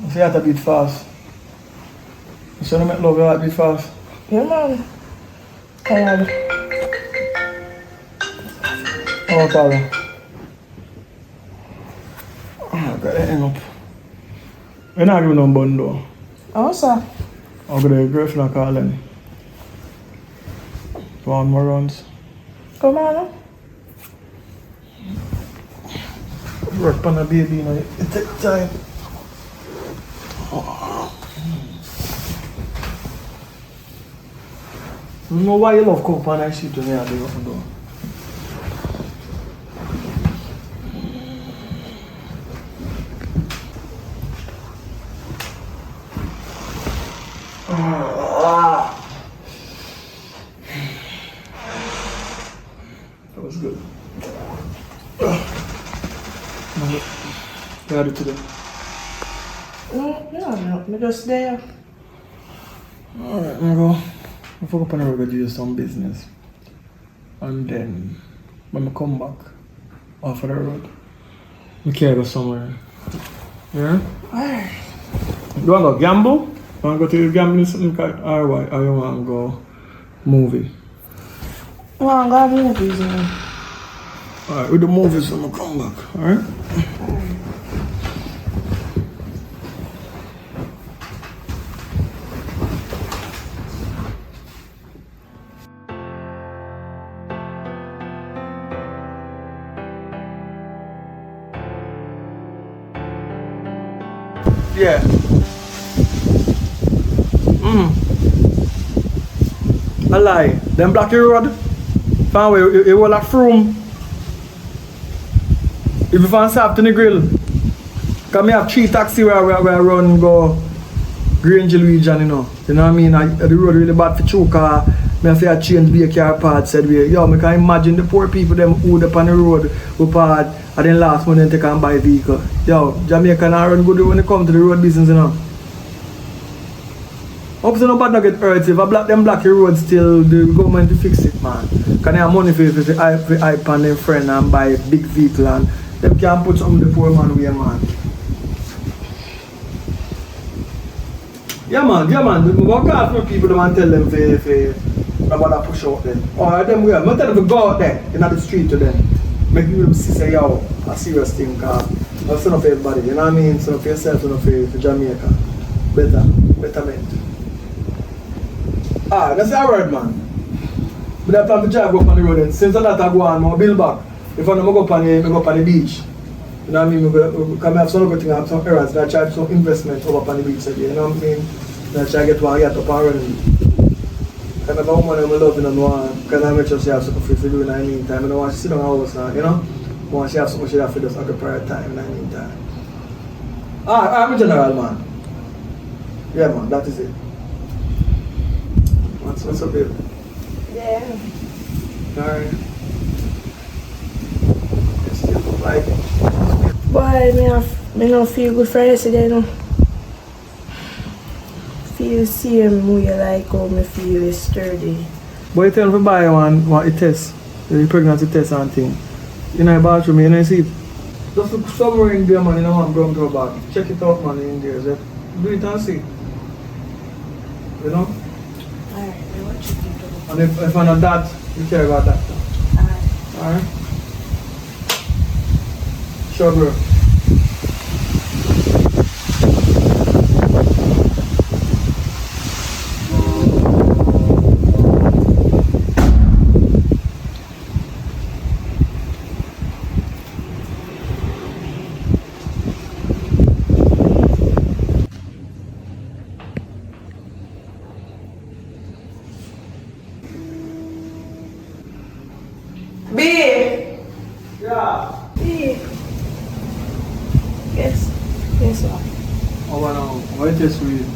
If you have to beat fast. You should make love you have to beat fast. Yeah, man. Tired. Oh, Father. Oh, I got to hang up. You're not giving no bun though. Oh, sir. I'll go to your girlfriend and call them. One more runs. Come on. Work on a baby, you know, it takes time. I don't know why you love coke and I shit when you have to do. That was good. You had it today. No, I'm just there. Alright, I go. I forgot to go do some business. And then, when I come back off of the road, I can go somewhere. Yeah? Alright. You want to go gamble? You want to go to the gambling something? Or what? Or you want to go movie? Come on, go have movies, man. Alright, with the movies when I come back. Alright? Yeah. I lie. Them block your road. Find where you will have room. If you find stop to the grill. Cause me have 3 taxis where I run go Grange region, you know. You know what I mean? The road really bad for 2 car. Me have to change be a car parts said way. Yo, me can imagine the poor people them who up on the road who part and then last month they can buy a vehicle. Yo, Jamaica now run good when it come to the road business, you know. Hope so nobody not get hurt. If I block your road still, the government to fix it, man. Can they have money for hype on them friend and buy a big vehicle and them can put some of the poor man away, man. Yeah man, we work hard for people and tell them for about push out them. Or them we are, not tell them to go out there in the street to them. Make people see say yo, a serious thing, cause that's not for everybody, you know what I mean? So for yourself, so for Jamaica. Betterment. That's a word, man. But I plan to drive up on the road and since that I go on, I'll build back. If I don't go up on the beach. You know what I mean? Because I have some good thing, I have some errands, I try some investment over on the beach again, you know what I mean? I try to get one yacht up and running. I have a woman I'm loving and one, because I make sure she has something free to do in the meantime. I don't want to sit down in the house now, you know? I want she have something she have to just occupy her time in the meantime. I'm a general, man. Yeah, man, that is it. What's up here? Yeah. Alright. It still look like it. Boy, me don't feel good for yesterday, no. Feel same way like how me feel yesterday. But you tell me to buy one test. The pregnancy test and thing. You know about me, you know see. Just look somewhere in there, man, you know one brown to bag. Check it out, man, in there. Just do it and see. You know? Alright, I watch it. And if I'm not that, you care about that. Alright? Sure, bro. Yes. Yes, sir. Oh, wow. What it is with you?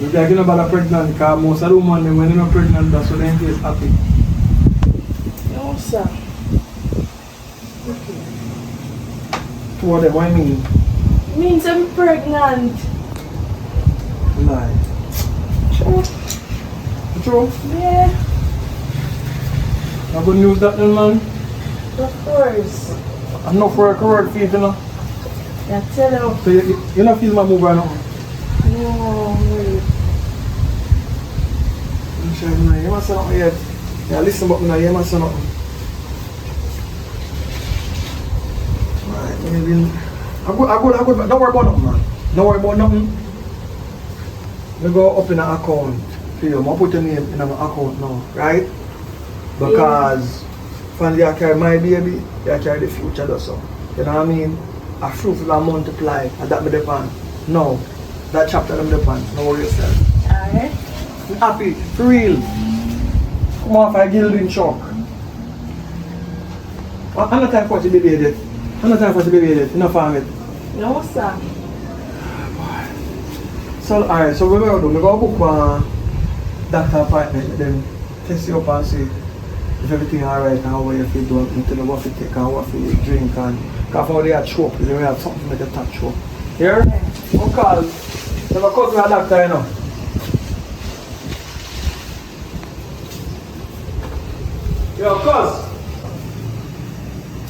You can't get about pregnant because most of the women, when they're not pregnant, that's when they feel happy. No, sir. What do you mean? Means I'm pregnant. Lie. True. True? Yeah. I good news that then, man. Of course. I'm not for a correct feet, you know. That's it. No, So you not feel my move right now? wait. I'm sure you must say nothing yet. Yeah, listen, but you must say nothing. Right, maybe. I go. Don't worry about nothing, man. Don't worry about nothing. We go up in an account for you. I'll put your name in my account now, right? Because when you carry my baby, you carry the future also. You know what I mean? A fruit will multiply, and that me depend. No, that chapter them depend. No worry yourself. Alright. I'm happy, for real. Come off a gilding shock. I'm not time for you to be baby. I'm not time for you to be baby. You know farm it. No, sir. So alright, so we're going to do, we're going to book one doctor appointment, then test you up and see if everything alright and how you feel doing, until what you take and what you drink and because how they are choke, they have something to make the top choke. Here? One call. Never call to a doctor, you know. Yo, cuz.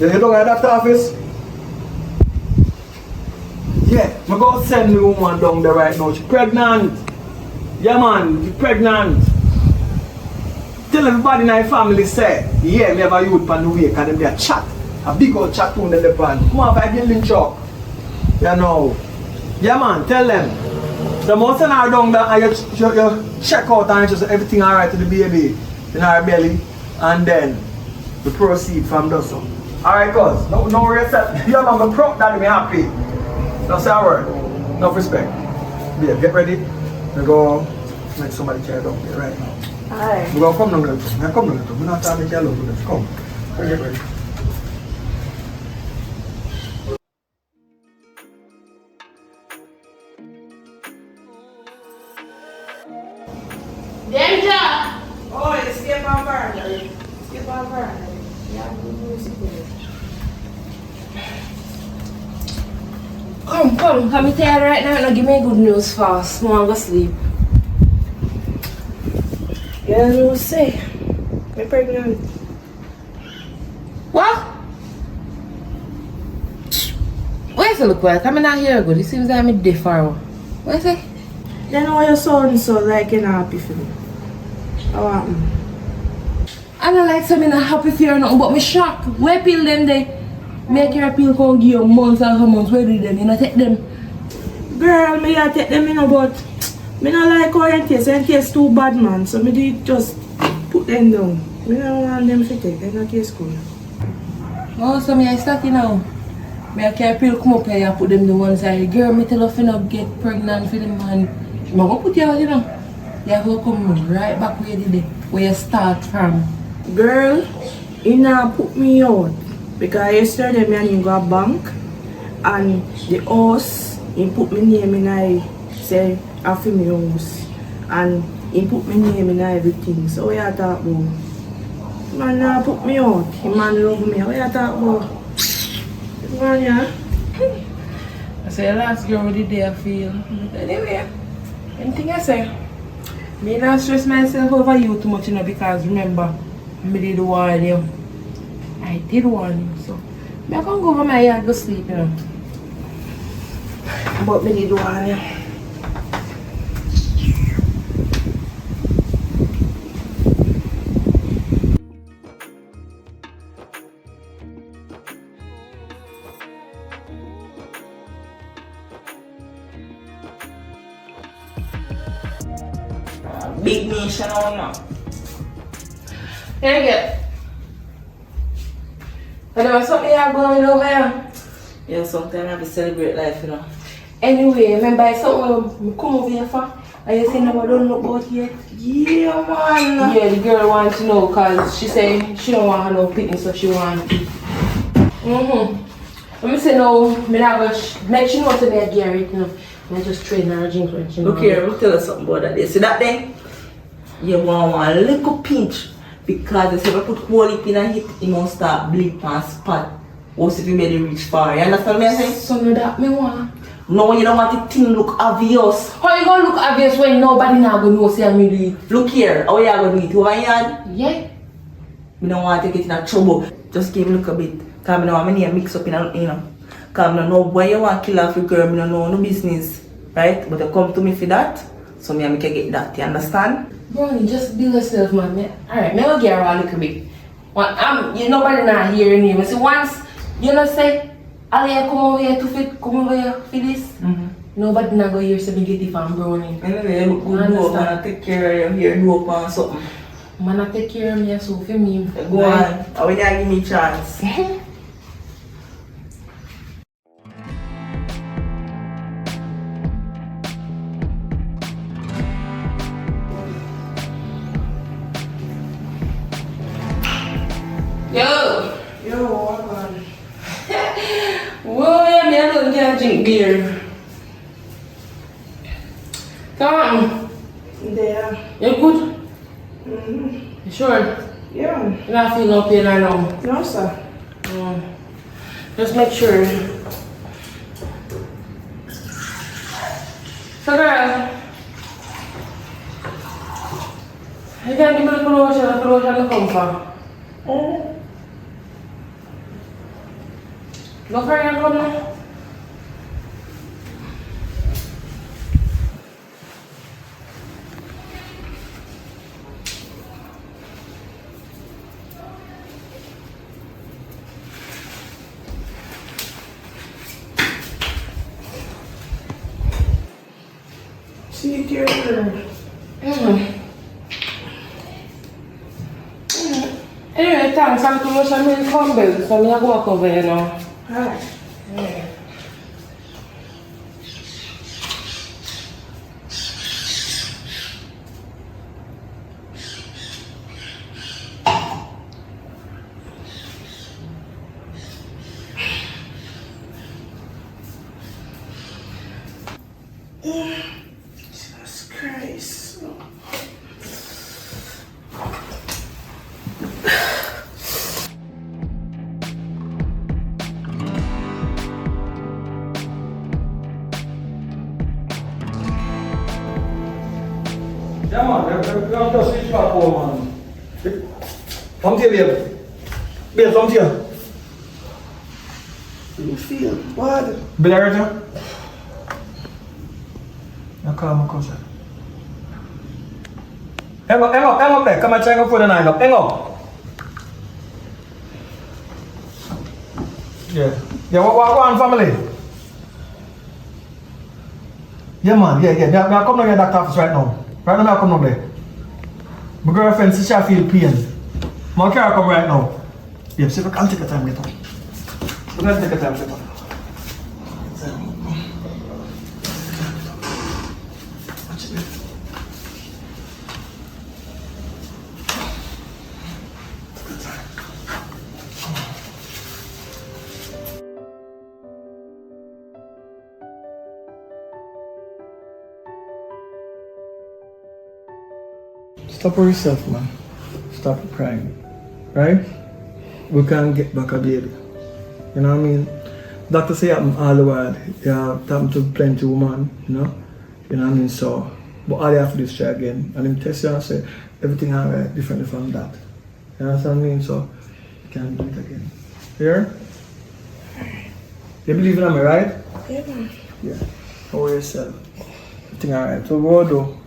You don't at the doctor office? Yeah, I'm going to send the woman down there right now. She's pregnant. Yeah, man, she's pregnant. Tell everybody in our family say, yeah, me have a youth on the way and them there chat. A big old chat on the pan. Come on, if I get in truck. You know. Yeah, man, tell them. The most send her down there and you check out and just everything alright to the baby in our belly. And then we proceed from there. So. Alright, cuz. No worry yourself. Yeah, man, I'm proud that me happy. Don't say a word. Enough respect. Yeah, get ready. We go make somebody care down here right now. Alright. We go come down there. Come down there. We're not trying to care down there. Come. Get ready. Danger! Oh, escape on burner. Escape on burner. Yeah, good news. Come, come here tired right now. Now give me good news fast. I want to go sleep. Yeah, you say. I'm pregnant. What? Why is it look like? I'm not here good. It seems like I'm different. What is it? Then why you sound so like you're not happy for me? How happened? I don't like something not happy for you or nothing, but me shocked. Where pill them they? Make your pill come give you months and months. Where do them? You not take them? Girl, me I take them in, but me not like how you taste. You taste too bad, man. So me did just put them down. Me don't want them to take. They not taste good. Oh, so me I stuck you now. Me I carry pill come up here and put them the one side. Girl, me tell her if you not get pregnant for the man. I'm gonna put you out, you know. You have to come right back where you did it. Where you start from. Girl, you not put me out. Because yesterday me and him go a bank. And the house, he put my name in I say after me house. And he put my name in everything. So what you talk about? Man not put me out. He man love me. What you talk about? Man, yeah. I say the last girl the day I feel. But anyway, anything I say. Me not stress myself over you too much, you know, because remember, me did warn you. I did warn you, so I can go over my yard go sleep, you know. But me did warn you. Big nation on now. Here you go. And there was something you are going over here. Yeah, sometimes I have to celebrate life, you know. Anyway, remember something I come over here for? And you say no, I don't know about yet. Yeah, man. Yeah, the girl wants to know because she say she don't want her no picnic, so she wants to. Let me say no, me not go make she know to me a Gary, you know. I just train her a drink when she know. Look here, I'll tell you something about that. You see that there? You want one little pinch because if you put whole it in a hit, it won't start bleed and spot. What if you made it reach far? You understand what I'm saying? So no that me want. No, you don't want the thing look obvious. How you gonna look obvious when nobody now gonna know say me do it? Look here, how you gonna do it? Over here? Yeah. We don't want to get in a trouble. Just give me look a bit. Because I don't want to mix up in a, you know. Because I don't know why you want to kill off your girl. I don't know no business. Right? But you come to me for that. So me can get that. You understand? Bro, just be yourself, man. Alright, me will get around a little bit. Nobody not hearing you. So once, you know say, Aliyah come over here to fit, come over here for this. Nobody not go hear say me get it from Brownie. Anyway, look good dope, man. Take care of your hair, dope and something. Man, I take care of me, so for me. Go on. I will give me a chance. Yo, what on? Whoa, yeah, me I don't get drink beer. Come on. There. You good? You sure? Yeah. You not feel no pain or no? No, sir. Just make sure. So girl, you can give me the lotion to come for. Look for your come now. See you, dear girl. Anyway, thanks. I'm going to show me Campbell, so I'm walk over here now. Alright. Jesus Christ. Yeah, man, we have to switch back home, man. Come here, babe. Babe, come here. You feel bad. Bill, I ready? Now call my cousin. Hang up there. Come and check up for the night up. Hang up. Yeah. Yeah, what on, family? Yeah, man, yeah. Now come to your doctor office right now. Right now, I come down there. My girlfriend says she feel pain. My car come right now. Yeah, see if I can take a time later. We're going to take a time later. Watch it. Stop with yourself, man. Stop crying. Right? We can't get back a baby. You know what I mean? Doctor say I'm all the while. Yeah, talking to plenty women, you know? You know what I mean? So, but all you have to do is try again. And him test you and say everything alright differently from that. You know what I mean? So, you can't do it again. Here? You believe in me, right? Yeah, man. Yeah. How are yourself? Everything alright. So, what do?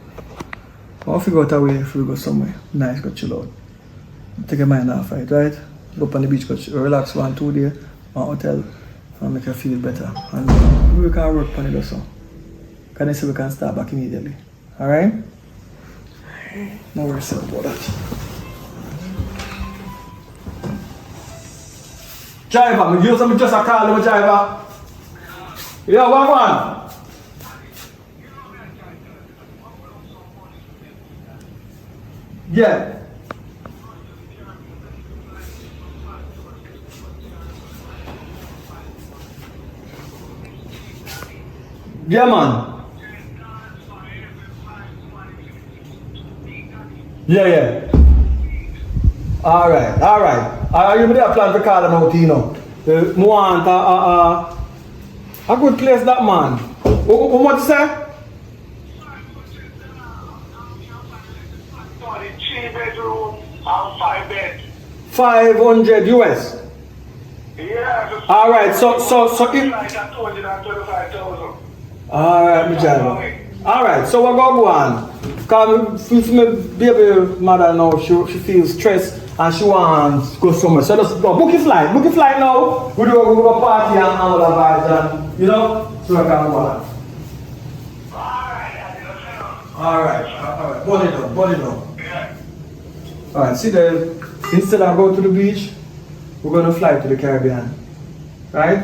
I'll figure out a way if we go somewhere nice, go chill out. Take your mind off, right? Go up on the beach, go relax 1-2 days, or hotel, and make you feel better. And we can work on it also. Can I say we can start back immediately? Alright? No worries about that. Driver, me give some just a call the driver. Yeah, one. Yeah. Yeah, man. Yeah, yeah. Alright, alright. Are you there plan to call them out, you know? Want a good place that man. What you say? 3 bedroom and 5 bed. 500 US. Yeah. Alright, so if Like at 225,000. alright, my child. Alright, so we're gonna go on. Because if my baby mother now, she feels stressed and she wants to go somewhere. So just go book a flight. Book a flight now. We go party and all the vibes and, you know, so I can go on. Alright. Body down. Yeah. Alright, see there, instead of go to the beach, we're gonna fly to the Caribbean. Right?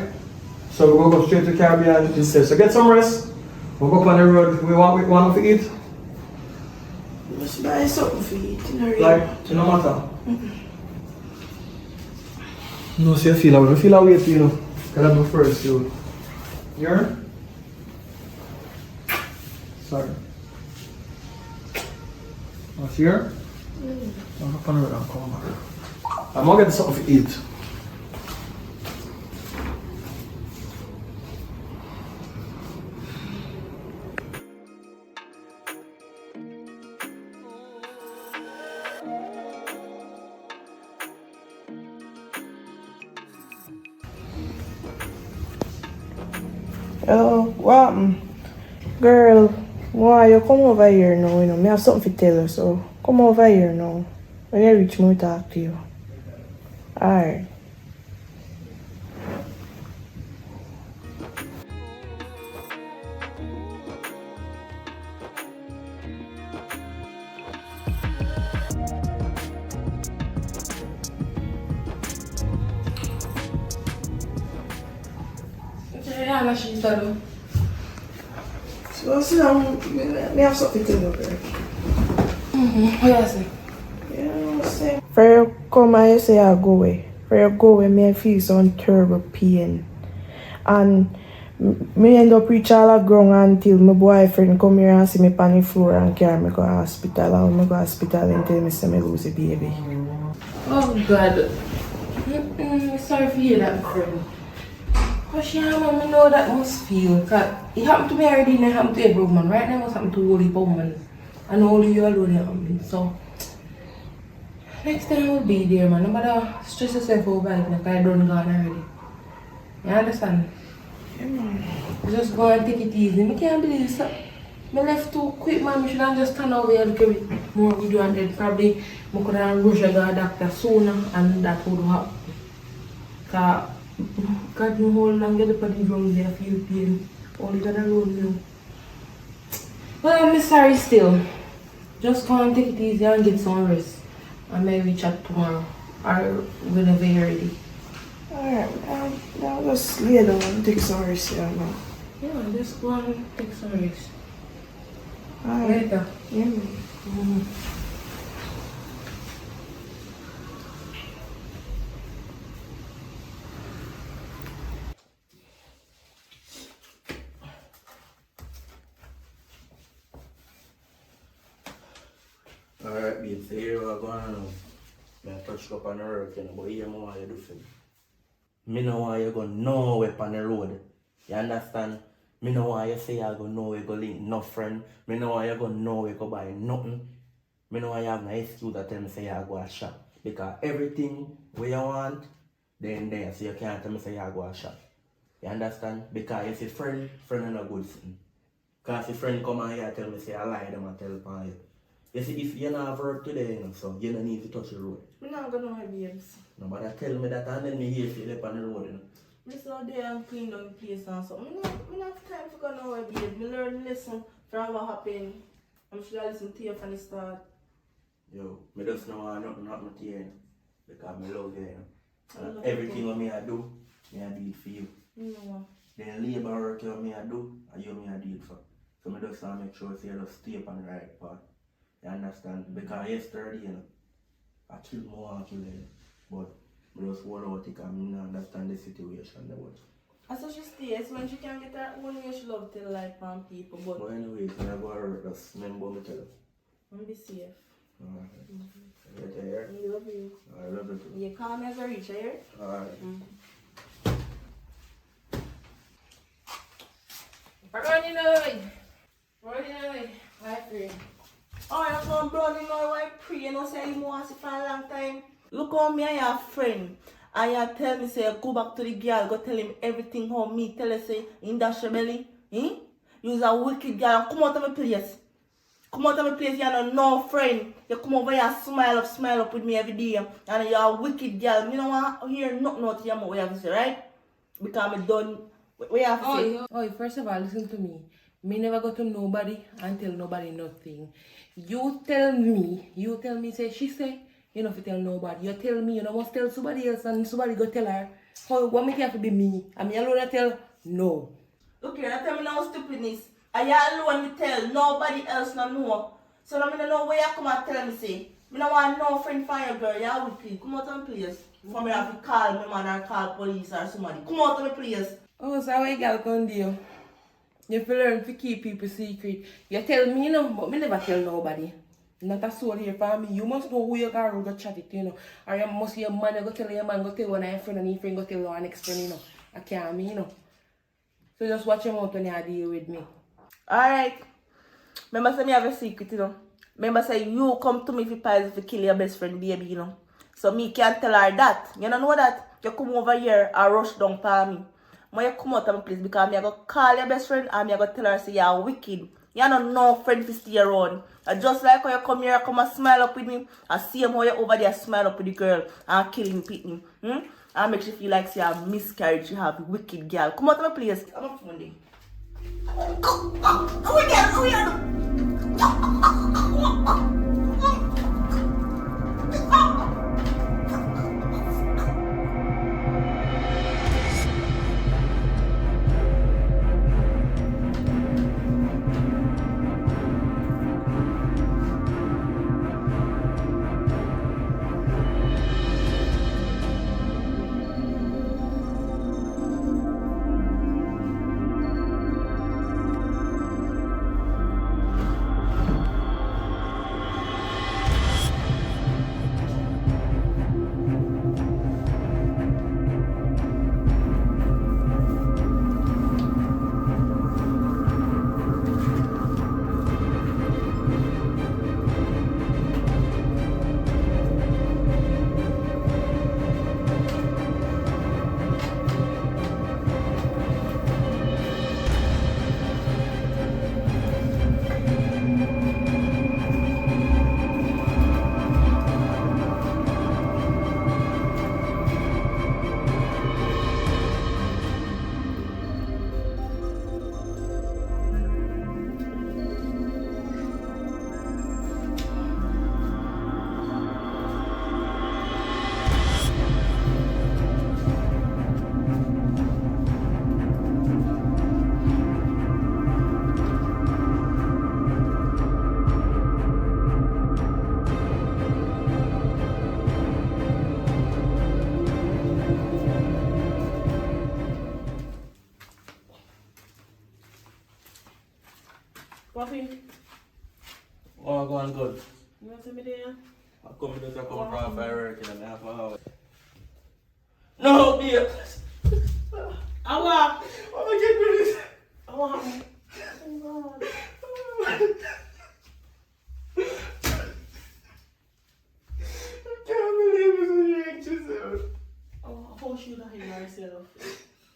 So we're gonna go straight to the Caribbean instead. So get some rest. We'll go up on the road. We want to eat. Just buy something for eat in a real. Like, it no matter. No, see, I feel away for you know. Because I'm the first, you. Here? Sorry. What's here? I'm going to put it on camera. I'm going to get something to eat. Oh, what? Girl, why you come over here now? You know, me have something to tell you, so come over here now. When you reach me, we talk to you. Alright. Yeah, she's done. So, me have something to tell you, girl. What you say? You know what I'm saying? For you come and you say I go away. For you go away, me I feel some terrible pain. And me end up reach all the ground until my boyfriend come here and see me on the floor and carry me go to hospital. And me go to hospital and tell me say me lose a baby. Oh God. Sorry for hear that, friend. But yeah, man, I know that must feel. Cause it happened to me already and it happened to every woman. Right now it must happen to all the women. And only you alone happen. So next time I will be there, man. No matter stress yourself over it, like I done gone already. You understand? Yeah, man. Just go and take it easy. I can't believe this. I left too quick, man. I should have just stand over here and look a bit more video and then probably I could have rushed to the doctor sooner and that would happen. Cause God knows how long get the body wrong there, feel pain. Only God alone know. Well, I'm sorry still. Just go and take it easy and get some rest. And maybe chat tomorrow or whenever you're ready. Alright, I'll just lay down and take some rest here now. Yeah, just go and take some rest. Alright. Later. Yeah, man. Alright, babe, so here we're going on. I touch up on the work, you know, but here I want you to do for me. Me know why you go nowhere on the road. You understand? Me know why you say you go nowhere go link no friend. Me know why you go nowhere go buy nothing. Me know why you have no excuse that tell me say you go a shop. Because everything where you want, then there. So you can't tell me say you go a shop. You understand? Because if a friend is not good thing. Because if a friend come here and tell me say I lie them and tell upon you. You see, if you don't have work today, you know, so you don't need to touch the road. I'm not gonna know my babes. Nobody tell me that and then me hear if you live on the road, you know. I'm so there and clean down the place and so. I don't have time to go know my babes. I learn lesson from what happened. I'm sure I listen to you from the start. Yo, me just know nothing happen to you, you know, because me love you, you know. I And love everything you. what me I do it for you. You know. Then labor work what me I do it for. So me just want to make sure you just stay up on the right path. You understand? Because yesterday, you know, I killed more and killed you. But I just hold out because I don't understand the situation. I saw she stays when she can get her own way, she love tell life on people, but But anyways, I never just remember me tell you. I'm be safe. Alright. You there? I love you. I love you too. You call me as I reach here. Alright. Running away. I pray. Oh, you come blood, you know why pray, you know say you want to see for a long time. Look how me and your friend. And you tell me say go back to the girl, go tell him everything how me tell her say in that belly. You's a wicked girl. Come out of my place. Come out of my place, you are no friend. You come over here smile up with me every day. And you're a wicked girl. You don't want to hear nothing out of your mouth, what you have to say, right? Because I'm done. What you have to say? Oh, first of all, listen to me. Me never go to nobody and tell nobody nothing. You tell me, say, she say, you know, if you tell nobody. You tell me, you know, must tell somebody else and somebody go tell her. How, what make you have to be me? And me alone I tell, no. Look here, tell me now stupidness. I alone me tell, nobody else no know. So I don't know where you come and tell me say. I don't want no friend for your girl, you're wicked. Come out and please. For me have to call my man or call police or somebody. Come out of me please. Oh, so how a girl can do? You have to learn to keep people secret. You tell me, you know, but me never tell nobody. Not a soul here for me. You must know who you got to chat it, you know. Or you must your man, you go tell your man, go tell one of your friend, and your friend go tell one next friend, you know. I can't, me, you know. So just watch him out when you deal with me. Alright. Remember say me have a secret, you know. Remember say you come to me if you pies if you kill your best friend, baby, you know. So me can't tell her that. You don't know that? You come over here and rush down for me. When you come out of my place because I'm going to call your best friend and I'm going to tell her say you're wicked. You don't know friend to stay around. And just like how you come here, come and smile up with me. I see him how you over there smile up with the girl and kill him, pit him. And make you feel like you have miscarriage, you have a wicked girl. Come out of my place. I'm not funny. Coffee? Oh, go on good. You want some there? I come to come from firework in a half an hour. No, dear. I walk. Oh, get me this. I walk. I can't believe it's reaction. Oh, how should I hear myself?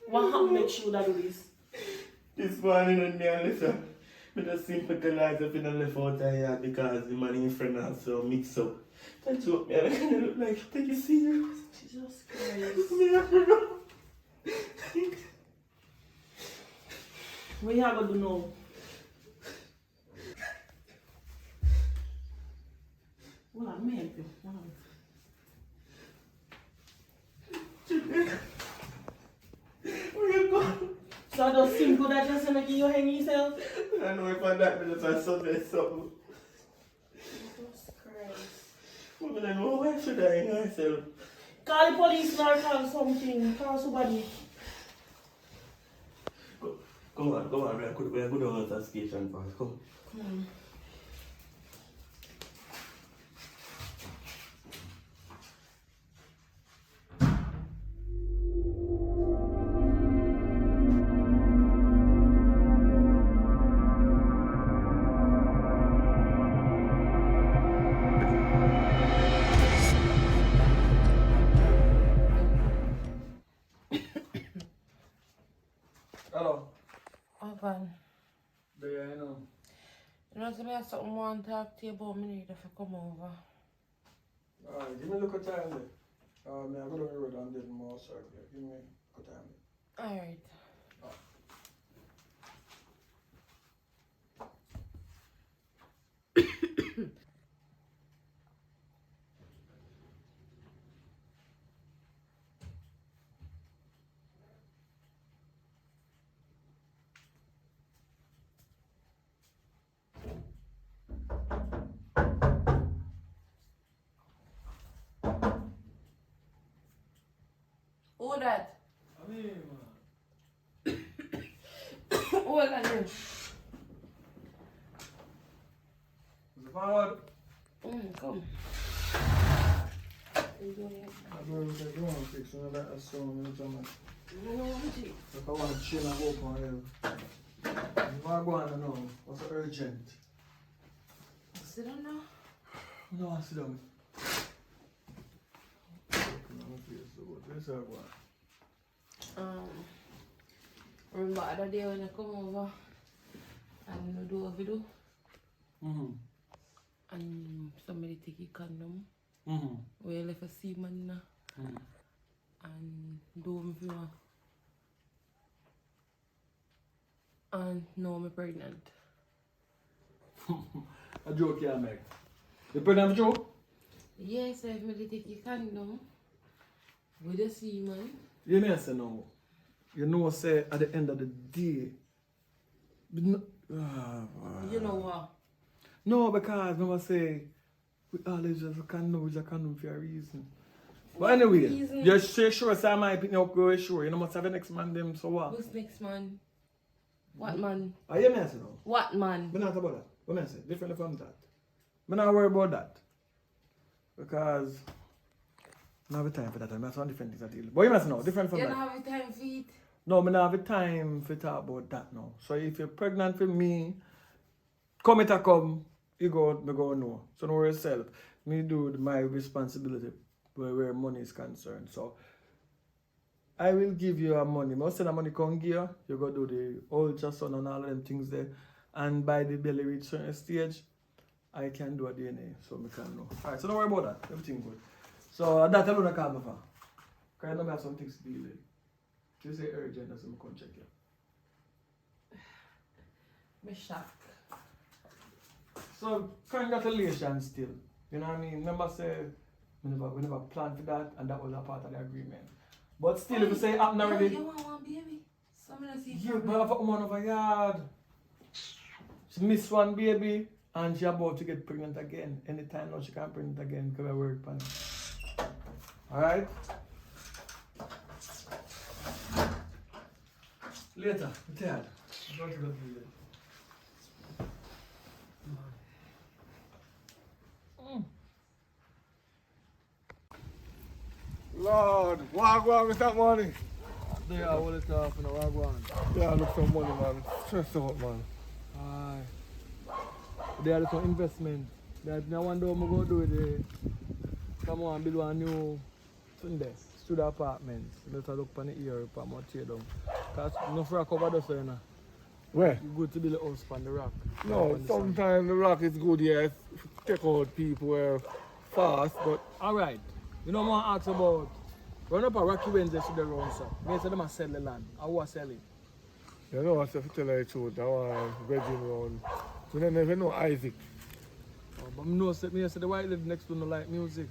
What happened make sure that do this? This morning when me and listen, I just sympathize if you don't left out of here because the man in front of so mix up. That's what me and I kind of look like, take it serious. Jesus Christ. Me have to go. What you have to do now? What I meant to. Where you go? So I just simple that just make you hang yourself? I know if I that, but if I saw there's something. Jesus Christ. But I know why should I hang myself? Call the police or call something. Call somebody. Come on, we are going to go to the station first. Come. Hello. Oh, man. There, you know. You know, I have something I want to talk to you about. I need if you come over. Alright, give me a look at time there. I'm going to go down the road and get more circle. Give me a look at time there. Alright. Who that? I mean, man. Who is that then? Mr. Forward. Come. You go ahead. I'm going to take you on fix. You know that that's so many times. No, auntie. If I want to chill and walk on hill. If I go on now, what's urgent? Sit down now. No, I sit down. Remember the other day when I come over and you do a video and somebody take a condom where you left a semen and do me feel and now I'm pregnant. A joke you make. You pregnant for joke? Yes, I've made take a condom with a semen. You may say no. You know, say at the end of the day. You know what? No, because remember say we always just a condom for a reason. But anyway, just say sure, say I might pick up go sure. You know must have the next man them, so what? Who's next man? What man? Are you messing now? What man? I'm not about that. What I say? Different from that. I'm not worried about that. Because I don't have time for that. I'm not on different things I deal. But you must know, different from You that. don't have time for it? No, I don't have time to talk about that now. So if you're pregnant for me, come it a come, you go out, me go no. So don't worry yourself. Me do my responsibility where money is concerned. So I will give you a money. Most of the money come here, you go do the ultrasound and all of them things there. And by the belly reach certain stage, I can do a DNA, so we can know. Alright, so don't worry about that. Everything good. So that alone I can't for. Because I know I have some things to deal with. You say urgent, so I can check you. I'm shocked. So congratulations still. You know what I mean? Remember say we never planned for that and that was a part of the agreement. But still if you say it happened already. You want one baby? So I'm gonna see Yeah, but I have a woman over yard. She missed one baby and she about to get pregnant again. Anytime now she can pregnant again because I work on it. Alright? Later, I'm tired. I'm going to go to bed. Lord, wagwan with that money. They are all the stuff in the wagwan. Yeah, look some money, man. Stress out, man. Aye. They are some investment. That now one day I'm going to do it. Come on, build one new Sunday studio apartment. Let's look on the ear for more tear down. Because no for a cover does you know. Where? You good to build a house on the rock. No, On the sometimes the rock is good, yes. Take out people fast, but Alright. You know what I ask about? Run up a Rocky Wednesday to the road, sir. They say them a sell the land. I was selling. you know, I have to tell you the truth. I want Virgin round. So they never know Isaac. Oh, but me say the white live next to no like music.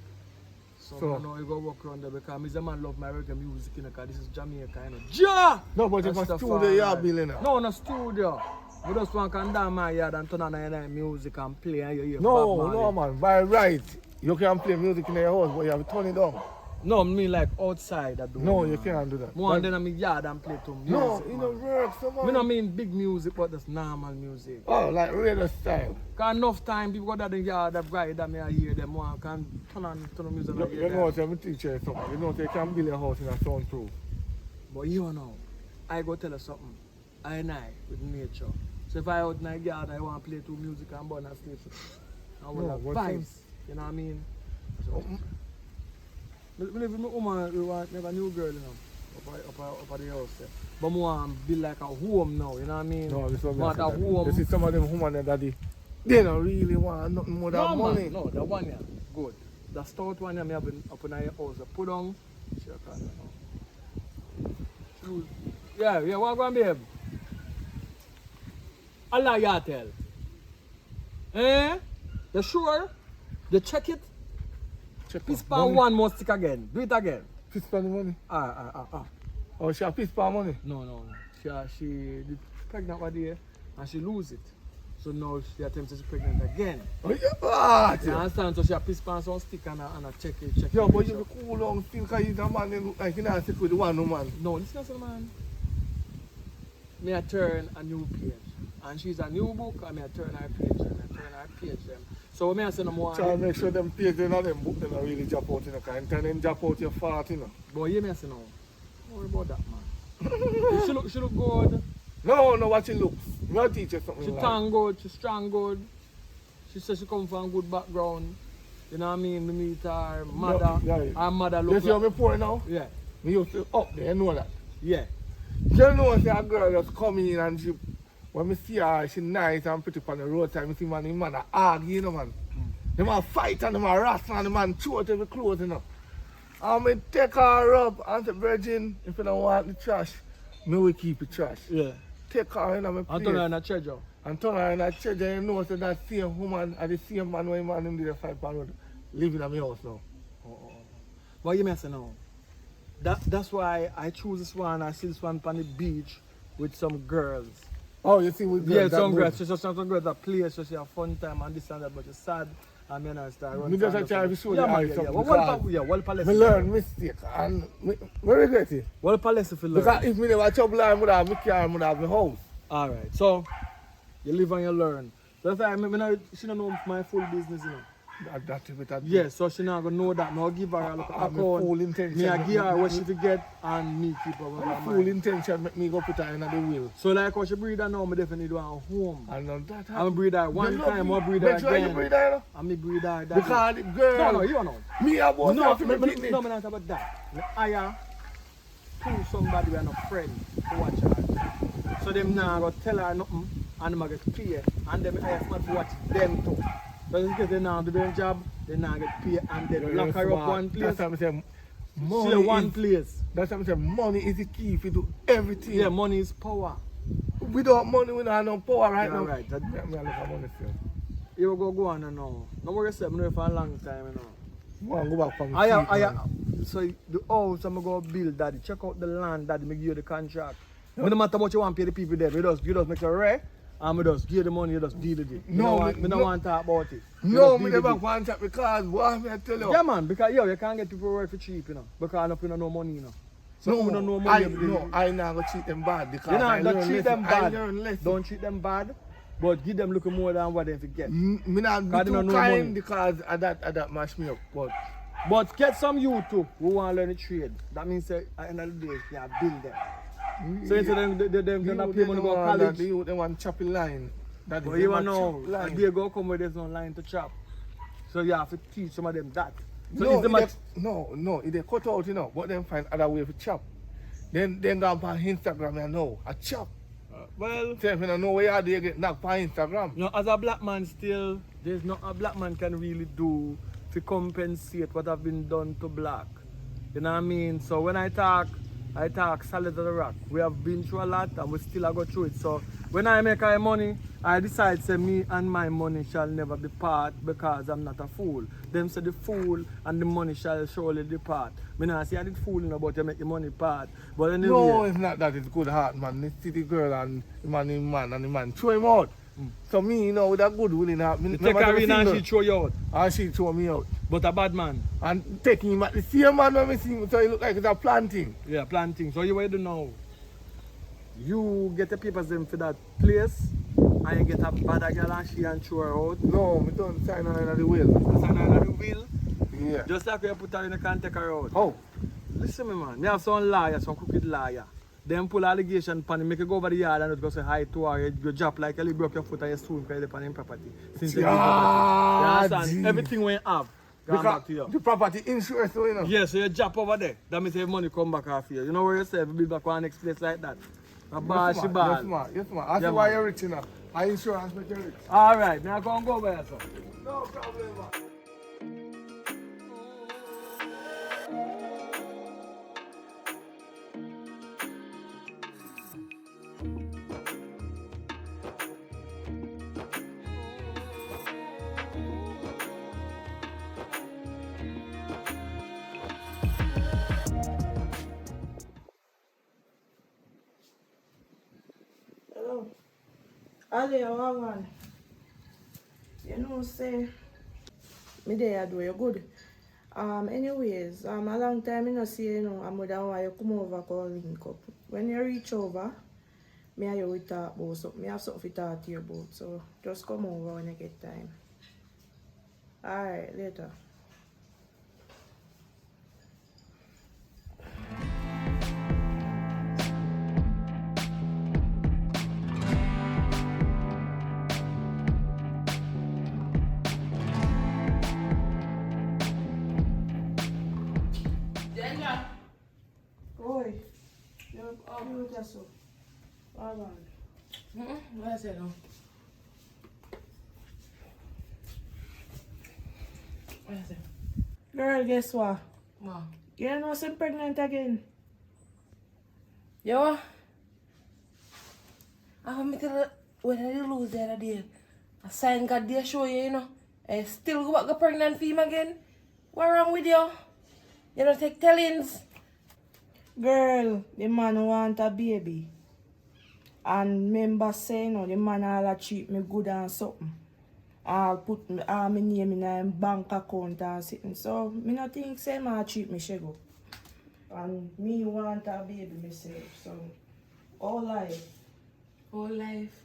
So I know you go walk around there because me a man love my reggae music, you know, because this is Jamaica, you know. Ja! No, but if That's a the studio, far you right. are building. No, no studio. We just want to come down my yard and turn on the music and play and you hear No, Bob Marley. no, man. By right, you can play music in your house, but you have to turn it down. No, me like outside I do. No, man. you can't do that. More than in my yard and play to music. No, it man. don't work, so Me no mean big music, but that's normal music. Oh, like radio style. Cause enough time people go to the yard that ride that me I hear them one can turn on the music and You hear know them. what, I'm teach you something. You know they can build a house in a soundproof. But you know, I go tell you something. I and I with nature. So if I out in the yard I want to play to music and burn a station. I want No, have what vibes. sense? You know what I mean? So, I live with my woman, we want have a new girl, you know, up at the house there. But I want to build like a home now, you know what I mean? No, this one. Want a home. You see some of them women and daddy, they don't really want nothing more than No, money. man, no, the one here, good. The stout one here, me have up in your house. Put on, sure, yeah, what going to be? Allah ya tell. Eh? You sure? You check it? Check Piss out pan money. one more stick again. Do it again. Piss pan the money. Ah. Oh, she have piss pan money. No. She the pregnant one day and she lose it. So now she attempts to be pregnant again. Oh, yeah. Ah, You understand? So she have piss pan some stick and check it. yo, but you be cool on still because he's a man and look like he not sick with the one woman. No, this is not man. Me I turn a new page. And she's a new book and me I turn her page and I turn her page them. So me I say no more. Try to make sure them pages and them book them not really drop out, you know, because anytime them drop out, you're fat, you know. But you me I say no. Don't worry about that man. she look good. No, what she looks. I'm going to teach you something. She like. tan good, she strong good. She says she come from a good background. You know what I mean? Me meet her mother. Yeah. Her mother You look see how me poor now? Yeah. Me used to up there, you know that. Yeah. You know, say a girl just come in and she, when me see her, she nice and pretty on the roadside. Me see man, the man a argue, you know, man. The man fight and the man wrestle and the man throw out every clothes, you know. And me take her up and say, Virgin, if you don't want the trash, me will keep the trash. Yeah. Take her in my place. And turn her in a treasure. And turn her in a church and you know so that same woman and the same man when man in the 5 pound living at my house now. But you may say no. That's why I choose this one. I see this one on the beach with some girls. Oh, you see with girls. Yeah, that some good. girls. So some girls that play, so she have fun time and this and that, but it's sad. And then I start running. Me just try to show yeah, the man, eyes yeah, something well, palace. me learn mistake and me regret it. Well, palace if you learn. Because if me never trouble I would have my car, I would have my house. Alright, so you live and you learn. So that's why she don't know my full business, you know. That's it. Yes, so she not gonna know that. Now give her a look I'm full account. intention. Me I give her what she forget and me keep her with her full mind. intention make me go put her in the wheel. So like how she breed her now, me definitely do her home. And that I'm breed her one time, I breed her Make sure you again. breed her, you know? And me breed her that. Because the girl. No, you know. Me about No, to me me not about that. Me hire to somebody with a friend to watch her. So them now go tell her nothing and them get paid. And them hire someone to watch them too. So in case they now do their job, they now get paid and then lock her up one place. That's what I'm saying. She one place. That's what I'm saying. Money is the key if you do everything. Yeah, money is power. Without money, we don't have no power right You're now. right. That, Me look at money still. you will go on and now. No worry yourself, I'm for a long time, you know. Go back from So the house I'm go build, daddy. Check out the land, daddy. Me give you the contract. No matter what you want to pay the people there, you just make sure right, and we just give the money, you just deal with it. No, me don't want to talk about it. No, me never want that because what I tell you. Yeah, man, because you can't get people work for cheap, you know. Because you don't know money, you know. So you don't know money. I not gonna treat them bad because You know, I don't learn treat lesson. them I bad. learn lesson. Don't treat them bad, but give them looking more than what they forget. Me not be Cause they too don't know kind money. because of that mash me up. But get some youth too who want to learn the trade. That means that at the end of the day, you have build them. So instead of them not pay money to go to college. They want choppy line. That But is you them know, chop line. they go come where there's no line to chop. So you have to teach some of them that. So No, it's the match. if they cut out, you know, but then find other way to chop. Then go on Instagram and know, I chop. Well, So if you don't know where you get knocked on Instagram. you know, as a black man still, there's not a black man can really do to compensate what have been done to black. You know what I mean? So when I talk solid as a rock. We have been through a lot and we still go through it. So when I make my money, I decide say me and my money shall never be part because I'm not a fool. Them say the fool and the money shall surely depart. Me not say I did fool about you make the money part. But anyway. No, it's not that. It's good heart, man. The city girl and the man and the man throw him out. So me, you know, with a good will in her. You take her in and she throw you out. And she throw me out. But a bad man. And taking him at the same man when we see him, so he look like it's a planting. Yeah, planting. So you what you do now? You get the papers them for that place and you get a bad girl and she and throw her out. No, we don't sign her in the will. Sign her in the will. Yeah. Just like you put her in the can take her out. How? Listen me man, me have some lawyer, some crooked lawyer. Them pull allegation upon him, make you go over the yard and go say hi to her, you drop like you broke your foot and you soon because you're on him property. Since you understand? gee. Everything went up. Gone back to you. The property insurance, so, you know. Yes, so you drop over there. That means if money come back after you. You know where you say, if you build back one next place like that. A bar, she bar. Yes, man. Yes, man. That's Yeah, why man. you're rich, you know. I insurance make you rich. Alright, now go and go over here, sir. No problem, man. Hello. Ali, how are you? You know, say, me there do you good. Anyways, a long time I no see you know, I'm why you come over call link up. When you reach over, me and you will talk about something. Me have something to talk to you about, so just come over when you get time. Alright, later. Oi, you just so. What is it now? What is it? Girl, guess what? What? You know I'm pregnant again. Yo, I want me to when I lose the other day. I sign God there show you, you know. I still go back go pregnant for him again. What wrong with you? You don't take tellings. Girl, the man want a baby. And member say, you know, the man all treat me good and something. I'll put my name in a bank account and something. So, me not think say man treat me shego. And me want a baby myself. So, all life. Whole life.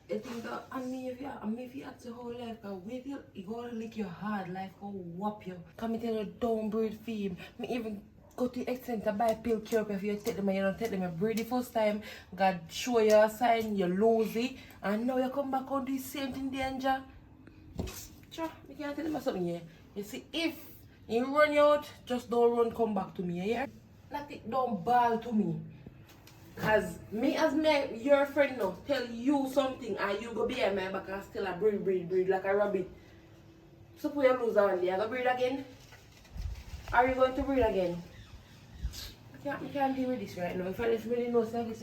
I think that if you act the whole life, wait till you go lick your hard life, go whop you. Come tell you don't breed for him. Me even go to the extent to buy a pill cure if you take them and you don't take them. You breed the first time, God show you a sign, you lose it, and now you come back on the same thing danger. Sure, you can't tell them something here. You see, if you run you out, just don't run, come back to me, you hear? Not it, don't ball to me. Cause me as your friend now tell you something and you go behind my back and still a breed like a rabbit. Suppose you lose one day, I go breed again. Are you going to breed again? I can't deal with this right now. If I just really know something.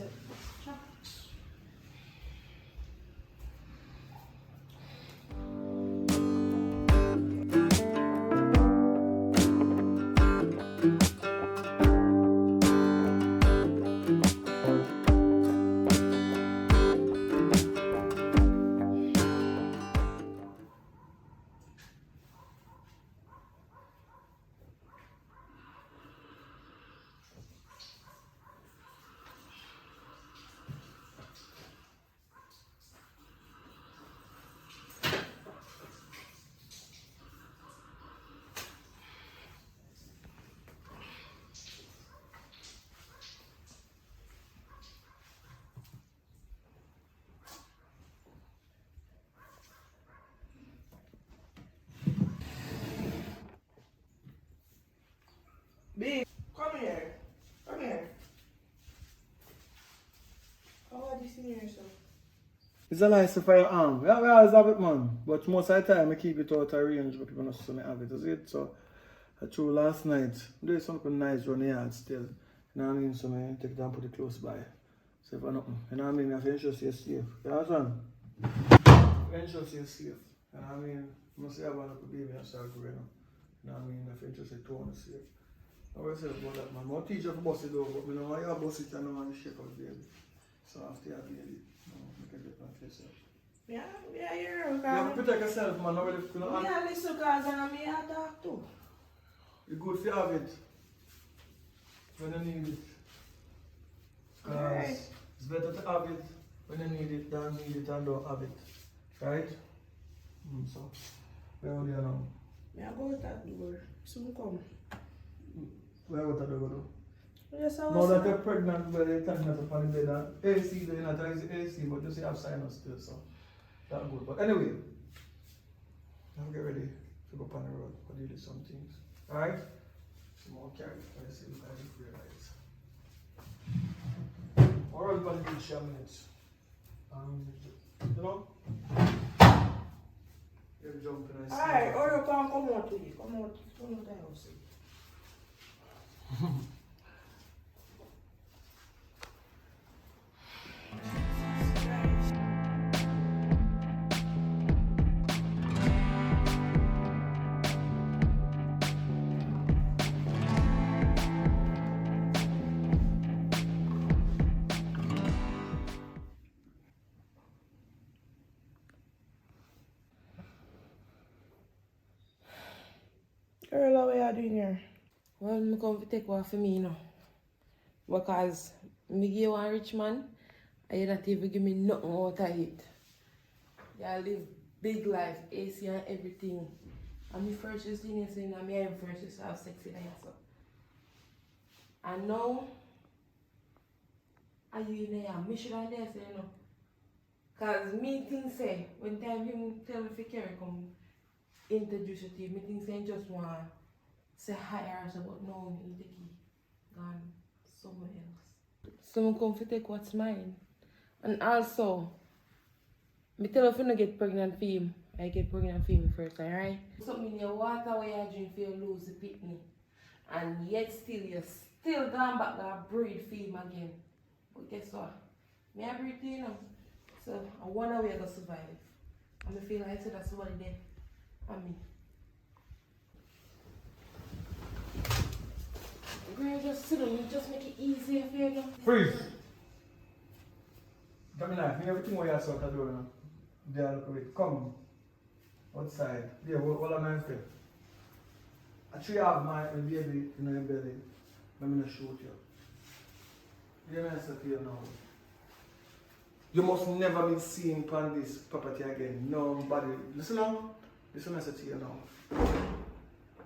Babe, come here. Come here. How are this in here, sir? It's a nice firearm. We always have it, man. But most of the time, I keep it out of range, but people don't see me have it. You see it? So, I threw last night. There's something nice around the yard still. You know what I mean? So, I take it and put it close by. So, if I nothing. You know what I mean? I have to ensure you're safe. You understand? Ensure you're safe. You know what I mean? I must say I want to baby and start growing up. You know what I mean? I have to ensure you're totally safe. I always say about that, man. My teacher for bust it over, but I don't want you to bust it and I don't want to shake out the baby. So, after you have baby, you know, make a difference yourself. Yeah, you You have to protect yourself, man. Not really, you know, Yeah, listen, cause I'm here to talk too. it's good to have it when you need it. Because Alright. it's better to have it when you need it than need it and don't have it. Right? So, where would you know? Yeah, go with that door. Soon come. Where would I do? Yes, I Now was that you're pregnant, where they're taking us upon the bed, and AC, they're not AC, but you see, have sinus still, so that's good. But anyway, now get ready to go upon the road. I'll do some things. Alright? Some more carry. Let's see, look at the real lights. Or I'll probably do 10 minutes. You know? You're jumping and Alright, or you can come out with you. Come out the house. Girl, what are you doing here? Well, I'm come to take one for me, you know. Because me give you one rich man, and you not even give me nothing out of it. You live big life, AC and everything. And me first just thing is saying that me am first just have sex with you. And now, are you in there? Me should have there, say, you know. Cause me think say, when time him tell me if Kerry come introduce you to you, me think say just want say hi or so, but no, he take it gone somewhere else. So I come to take what's mine. And also, me tell you if you don't get pregnant for him, I get pregnant for him first, alright? Something in your water where you drink for you lose the pitney. And yet still you still gone back and breed for him again. But guess what? Me I breed you know. So I wonder where I gonna survive. And I feel like I said that's somebody there. And me. Girl, just sit down, just make it easier for you. Freeze! Come in, everything what you saw to do now. There, look at it. Come outside. There, what am I saying? Actually, have my baby in your belly. Let me shoot you. You know, I say to you now. You must never be seen upon this property again. Nobody. Listen now. Listen, I say to you now.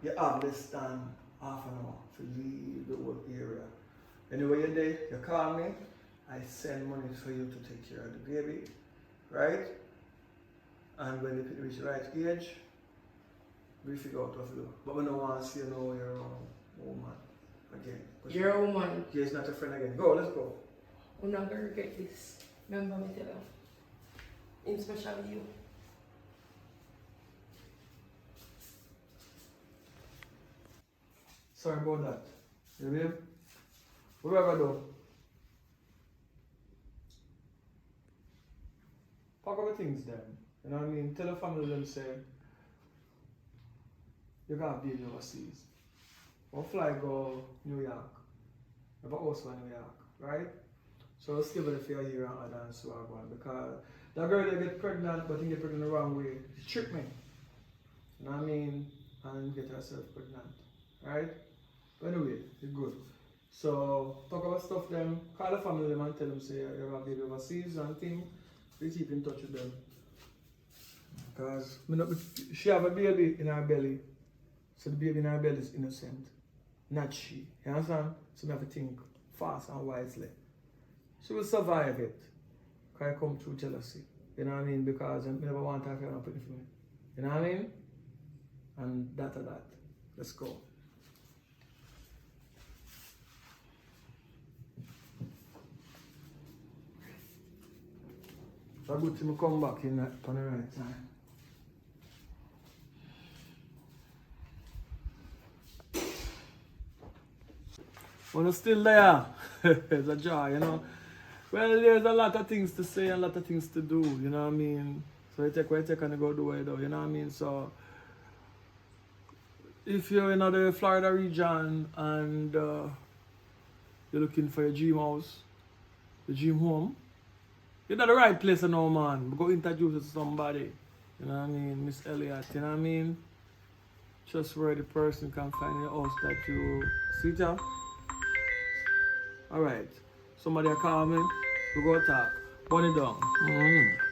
You have less than half an hour to leave the whole area. Anyway, you're there, you call me. I send money for you to take care of the baby. Right? And when you reach the right age, we figure out what to do. But we don't want to see you know you're a woman again. You're a woman. Yeah, it's not your friend again. Go, let's go. I'm not gonna regret this. Remember me tell you. Especially you. Sorry about that. You babe? What do I gotta do? Pack up the things then. You know what I mean? Tell the family them say you can't be overseas. Or fly go New York. You have a house for New York, right? So let's give it a fair year and other and so on because that girl they get pregnant but they get pregnant the wrong way. She tricked me. You know what I mean? And get herself pregnant. Right? But anyway, it's good. So talk about stuff them, call the family them and tell them say you have a baby overseas and thing. We keep in touch with them. Because she have a baby in her belly. So the baby in her belly is innocent. Not she. You understand? So we have to think fast and wisely. She will survive it. Because I come through jealousy. You know what I mean? Because I never want her to have anything for me. You know what I mean? And that. Let's go. So good to come back in that on the right time. When it's still there, it's a joy, you know. Well, there's a lot of things to say and a lot of things to do, you know what I mean? So you take what you take and you go do it, though, you know what I mean? So if you're in the Florida region and you're looking for your dream house, your dream home, You're not the right place now, man. We go introduce you to somebody. You know what I mean? Miss Elliot, you know what I mean? Trustworthy person can find your house that you see it. Alright. Somebody call me. We go talk. Bunny down.